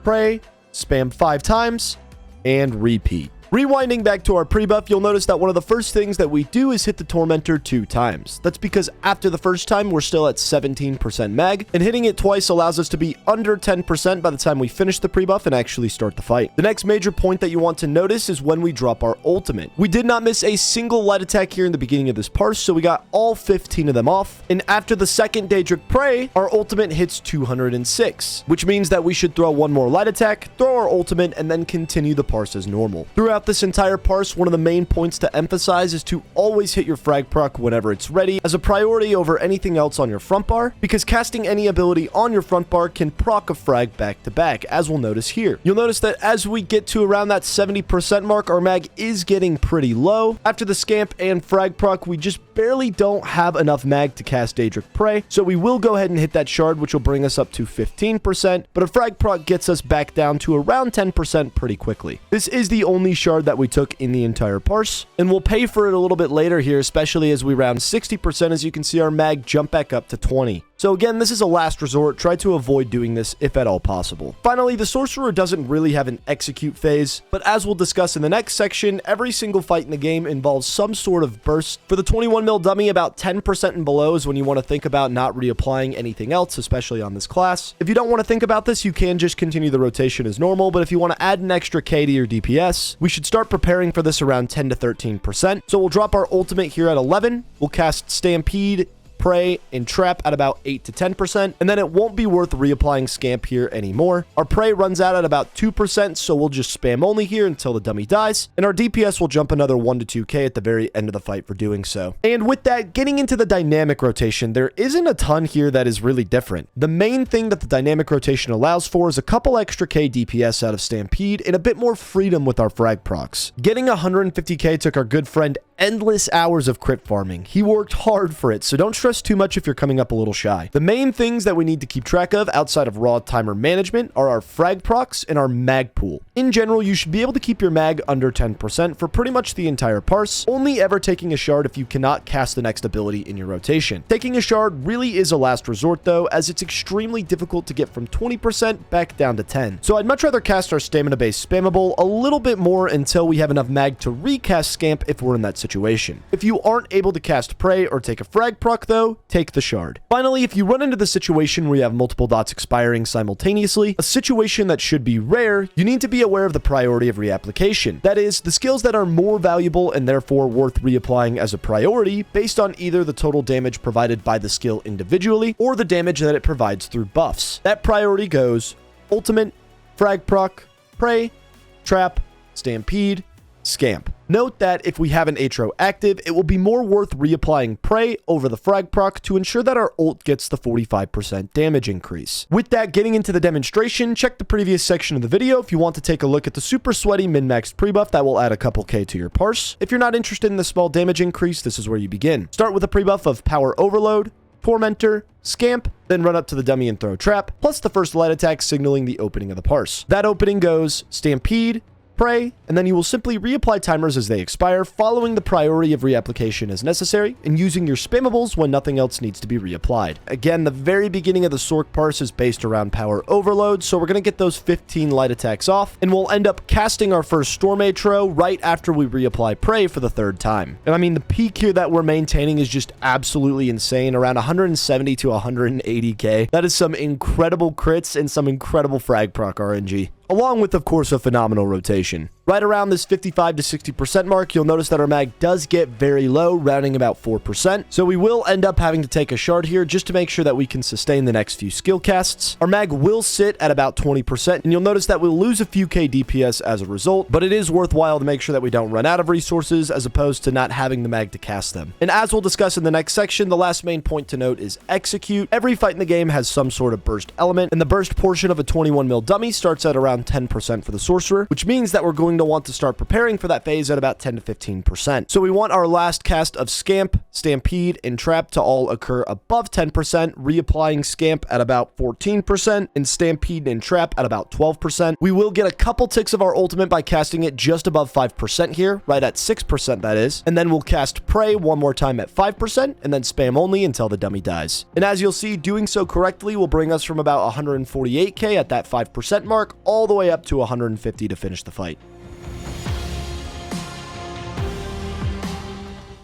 Prey, spam 5 times, and repeat. Rewinding back to our pre-buff, you'll notice that one of the first things that we do is hit the Tormentor 2 times. That's because after the first time, we're still at 17% mag, and hitting it twice allows us to be under 10% by the time we finish the pre-buff and actually start the fight. The next major point that you want to notice is when we drop our ultimate. We did not miss a single light attack here in the beginning of this parse, so we got all 15 of them off, and after the second Daedric Prey, our ultimate hits 206, which means that we should throw one more light attack, throw our ultimate, and then continue the parse as normal. Throughout this entire parse, one of the main points to emphasize is to always hit your frag proc whenever it's ready as a priority over anything else on your front bar, because casting any ability on your front bar can proc a frag back to back, as we'll notice here. You'll notice that as we get to around that 70% mark, our mag is getting pretty low. After the Scamp and frag proc, we just barely don't have enough mag to cast Daedric Prey, so we will go ahead and hit that shard, which will bring us up to 15%, but a frag proc gets us back down to around 10% pretty quickly. This is the only shard that we took in the entire parse, and we'll pay for it a little bit later here, especially as we round 60%. As you can see, our mag jump back up to 20. So again, this is a last resort. Try to avoid doing this if at all possible. Finally, the Sorcerer doesn't really have an execute phase, but as we'll discuss in the next section, every single fight in the game involves some sort of burst. For the 21 mil dummy, about 10% and below is when you want to think about not reapplying anything else, especially on this class. If you don't want to think about this, you can just continue the rotation as normal, but if you want to add an extra K to your DPS, we should start preparing for this around 10 to 13%. So we'll drop our ultimate here at 11. We'll cast Stampede, Pray and Trap at about 8 to 10%, and then it won't be worth reapplying Scamp here anymore. Our Pray runs out at about 2%, so we'll just spam only here until the dummy dies, and our DPS will jump another 1 to 2k at the very end of the fight for doing so. And with that, getting into the dynamic rotation, there isn't a ton here that is really different. The main thing that the dynamic rotation allows for is a couple extra K DPS out of Stampede and a bit more freedom with our frag procs. Getting 150k took our good friend endless hours of crit farming. He worked hard for it, so don't stress too much if you're coming up a little shy. The main things that we need to keep track of outside of raw timer management are our frag procs and our mag pool. In general, you should be able to keep your mag under 10% for pretty much the entire parse, only ever taking a shard if you cannot cast the next ability in your rotation. Taking a shard really is a last resort though, as it's extremely difficult to get from 20% back down to 10. So I'd much rather cast our stamina based spammable a little bit more until we have enough mag to recast Scamp if we're in that situation. If you aren't able to cast Pray or take a frag proc though, take the shard. Finally, if you run into the situation where you have multiple dots expiring simultaneously, a situation that should be rare, you need to be aware of the priority of reapplication. That is, the skills that are more valuable and therefore worth reapplying as a priority based on either the total damage provided by the skill individually or the damage that it provides through buffs. That priority goes Ultimate, Frag Proc, Pray, Trap, Stampede, Scamp. Note that if we have an Atro active, it will be more worth reapplying Pray over the Frag Proc to ensure that our ult gets the 45% damage increase. With that, getting into the demonstration, check the previous section of the video if you want to take a look at the super sweaty min-maxed pre-buff that will add a couple K to your parse. If you're not interested in the small damage increase, this is where you begin. Start with a pre-buff of Power Overload, Tormentor, Scamp, then run up to the dummy and throw Trap, plus the first light attack signaling the opening of the parse. That opening goes Stampede, Pray, and then you will simply reapply timers as they expire, following the priority of reapplication as necessary, and using your spammables when nothing else needs to be reapplied. Again, the very beginning of the Sorc parse is based around Power Overload, so we're going to get those 15 light attacks off, and we'll end up casting our first Storm Atro right after we reapply Pray for the third time. And I mean, the peak here that we're maintaining is just absolutely insane, around 170 to 180k. That is some incredible crits and some incredible frag proc RNG. Along with, of course, a phenomenal rotation. Right around this 55 to 60% mark, you'll notice that our mag does get very low, rounding about 4%. So we will end up having to take a shard here just to make sure that we can sustain the next few skill casts. Our mag will sit at about 20%, and you'll notice that we'll lose a few K DPS as a result, but it is worthwhile to make sure that we don't run out of resources as opposed to not having the mag to cast them. And as we'll discuss in the next section, the last main point to note is execute. Every fight in the game has some sort of burst element, and the burst portion of a 21 mil dummy starts at around 10% for the sorcerer, which means that we're going to want to start preparing for that phase at about 10 to 15%. So we want our last cast of Scamp, Stampede, and Trap to all occur above 10%, reapplying Scamp at about 14%, and Stampede and Trap at about 12%. We will get a couple ticks of our ultimate by casting it just above 5% here, right at 6% that is, and then we'll cast Pray one more time at 5%, and then spam only until the dummy dies. And as you'll see, doing so correctly will bring us from about 148k at that 5% mark, all the way up to 150 to finish the fight.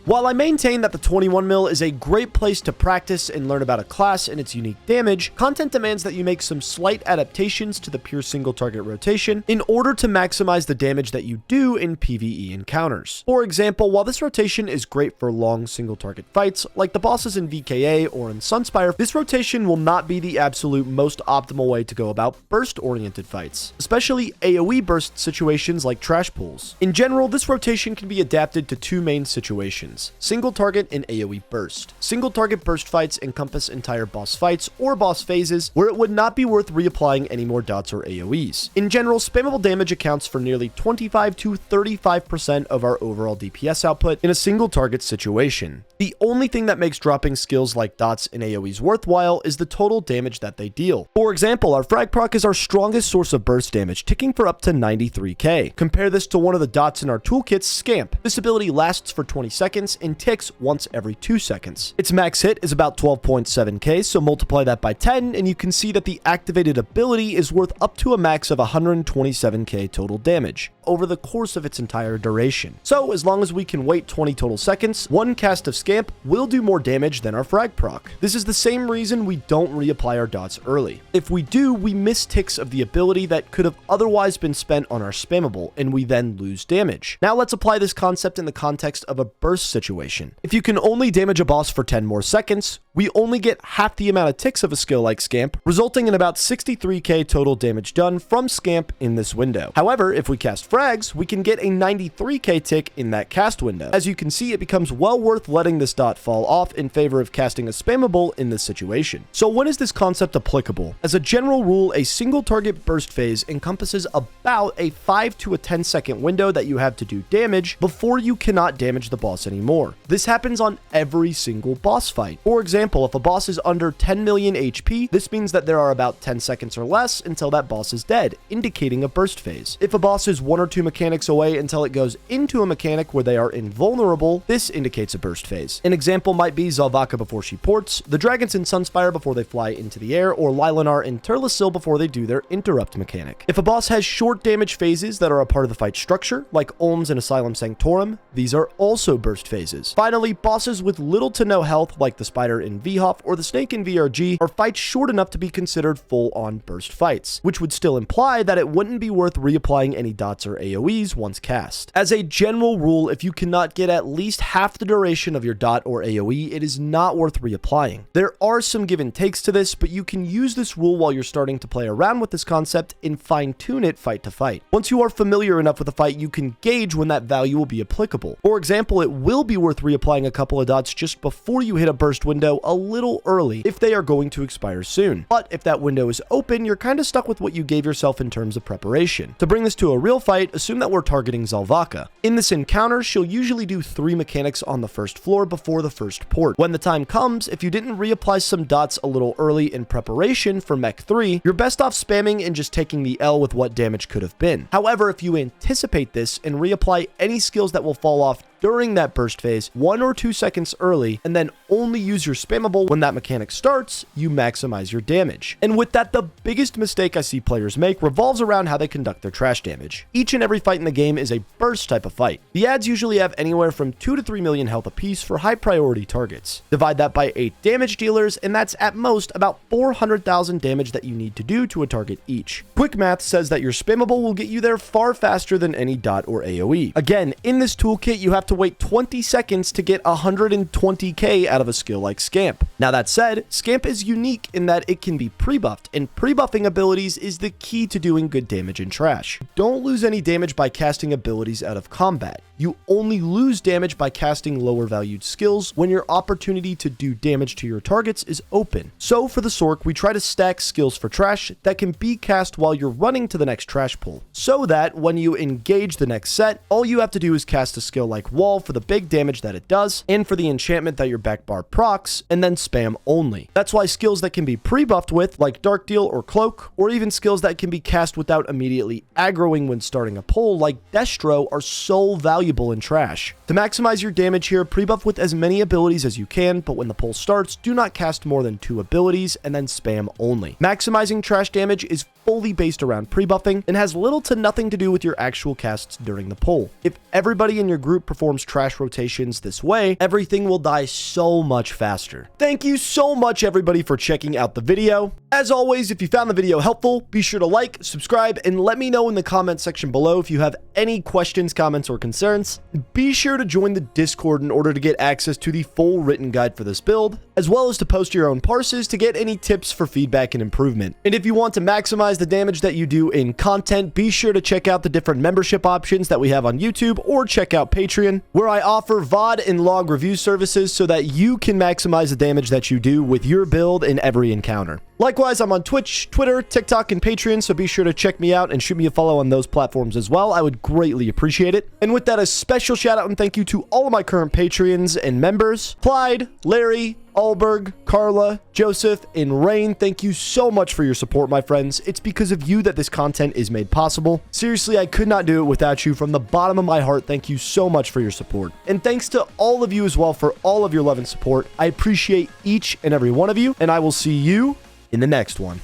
While I maintain that the 21 mil is a great place to practice and learn about a class and its unique damage, content demands that you make some slight adaptations to the pure single target rotation in order to maximize the damage that you do in PvE encounters. For example, while this rotation is great for long single target fights, like the bosses in VKA or in Sunspire, this rotation will not be the absolute most optimal way to go about burst-oriented fights, especially AoE burst situations like trash pools. In general, this rotation can be adapted to two main situations: single target and AoE burst. Single target burst fights encompass entire boss fights or boss phases where it would not be worth reapplying any more dots or AoEs. In general, spammable damage accounts for nearly 25 to 35% of our overall DPS output in a single target situation. The only thing that makes dropping skills like dots and AoEs worthwhile is the total damage that they deal. For example, our frag proc is our strongest source of burst damage, ticking for up to 93k. Compare this to one of the dots in our toolkits, Scamp. This ability lasts for 20 seconds and ticks once every 2 seconds. Its max hit is about 12.7k, so multiply that by 10 and you can see that the activated ability is worth up to a max of 127k total damage over the course of its entire duration. So as long as we can wait 20 total seconds, one cast of Scamp will do more damage than our frag proc. This is the same reason we don't reapply our dots early. If we do, we miss ticks of the ability that could have otherwise been spent on our spammable, and we then lose damage. Now let's apply this concept in the context of a burst situation. If you can only damage a boss for 10 more seconds, we only get half the amount of ticks of a skill like Scamp, resulting in about 63k total damage done from Scamp in this window. However, if we cast Frags, we can get a 93k tick in that cast window. As you can see, it becomes well worth letting this dot fall off in favor of casting a spammable in this situation. So when is this concept applicable? As a general rule, a single target burst phase encompasses about a 5 to a 10 second window that you have to do damage before you cannot damage the boss anymore. This happens on every single boss fight. For example, if a boss is under 10 million HP, this means that there are about 10 seconds or less until that boss is dead, indicating a burst phase. If a boss is 1 or 2 mechanics away until it goes into a mechanic where they are invulnerable, this indicates a burst phase. An example might be Zelvaka before she ports, the dragons in Sunspire before they fly into the air, or Lilanar in Turlesil before they do their interrupt mechanic. If a boss has short damage phases that are a part of the fight structure, like Olms in Asylum Sanctorum, these are also burst phases. Finally, bosses with little to no health, like the spider in VHOF or the snake in VRG, are fights short enough to be considered full-on burst fights, which would still imply that it wouldn't be worth reapplying any dots or AoEs once cast. As a general rule, if you cannot get at least half the duration of your dot or AoE, it is not worth reapplying. There are some give and takes to this, but you can use this rule while you're starting to play around with this concept and fine-tune it fight to fight. Once you are familiar enough with a fight, you can gauge when that value will be applicable. For example, it will be worth reapplying a couple of dots just before you hit a burst window a little early if they are going to expire soon. But if that window is open, you're kind of stuck with what you gave yourself in terms of preparation. To bring this to a real fight, assume that we're targeting Zelvaka. In this encounter, she'll usually do 3 mechanics on the first floor before the first port. When the time comes, if you didn't reapply some dots a little early in preparation for Mech 3, you're best off spamming and just taking the L with what damage could have been. However, if you anticipate this and reapply any skills that will fall off during that burst phase 1 or 2 seconds early, and then only use your spammable when that mechanic starts, you maximize your damage. And with that, the biggest mistake I see players make revolves around how they conduct their trash damage. Each and every fight in the game is a burst type of fight. The ads usually have anywhere from 2 to 3 million health apiece for high priority targets. Divide that by 8 damage dealers, and that's at most about 400,000 damage that you need to do to a target each. Quick math says that your spammable will get you there far faster than any dot or AoE. Again, in this toolkit, you have to wait 20 seconds to get 120k out of a skill like Scamp. Now that said, Scamp is unique in that it can be pre-buffed, and pre-buffing abilities is the key to doing good damage in trash. Don't lose any damage by casting abilities out of combat. You only lose damage by casting lower valued skills when your opportunity to do damage to your targets is open. So for the Sorc, we try to stack skills for trash that can be cast while you're running to the next trash pool, so that when you engage the next set, all you have to do is cast a skill like Wall for the big damage that it does, and for the enchantment that your back bar procs, and then spam only. That's why skills that can be pre-buffed with, like Dark Deal or Cloak, or even skills that can be cast without immediately aggroing when starting a pull, like Destro, are so valuable in trash. To maximize your damage here, pre-buff with as many abilities as you can, but when the pull starts, do not cast more than 2 abilities, and then spam only. Maximizing trash damage is fully based around pre-buffing and has little to nothing to do with your actual casts during the pull. If everybody in your group performs trash rotations this way, everything will die so much faster. Thank you so much everybody for checking out the video. As always, if you found the video helpful, be sure to like, subscribe, and let me know in the comment section below if you have any questions, comments, or concerns. Be sure to join the Discord in order to get access to the full written guide for this build, as well as to post your own parses to get any tips for feedback and improvement. And if you want to maximize the damage that you do in content, be sure to check out the different membership options that we have on YouTube, or check out Patreon, where I offer VOD and log review services so that you can maximize the damage that you do with your build in every encounter. Likewise, I'm on Twitch, Twitter, TikTok, and Patreon, so be sure to check me out and shoot me a follow on those platforms as well. I would greatly appreciate it. And with that, a special shout out and thank you to all of my current Patreons and members: Clyde, Larry, Alberg, Carla, Joseph, and Rain. Thank you so much for your support, my friends. It's because of you that this content is made possible. Seriously, I could not do it without you. From the bottom of my heart, thank you so much for your support. And thanks to all of you as well for all of your love and support. I appreciate each and every one of you, and I will see you in the next one.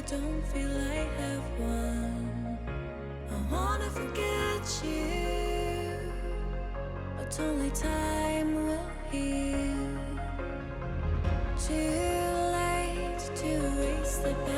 don't feel I have one. I wanna forget you, but only time will heal. Too late to erase the past.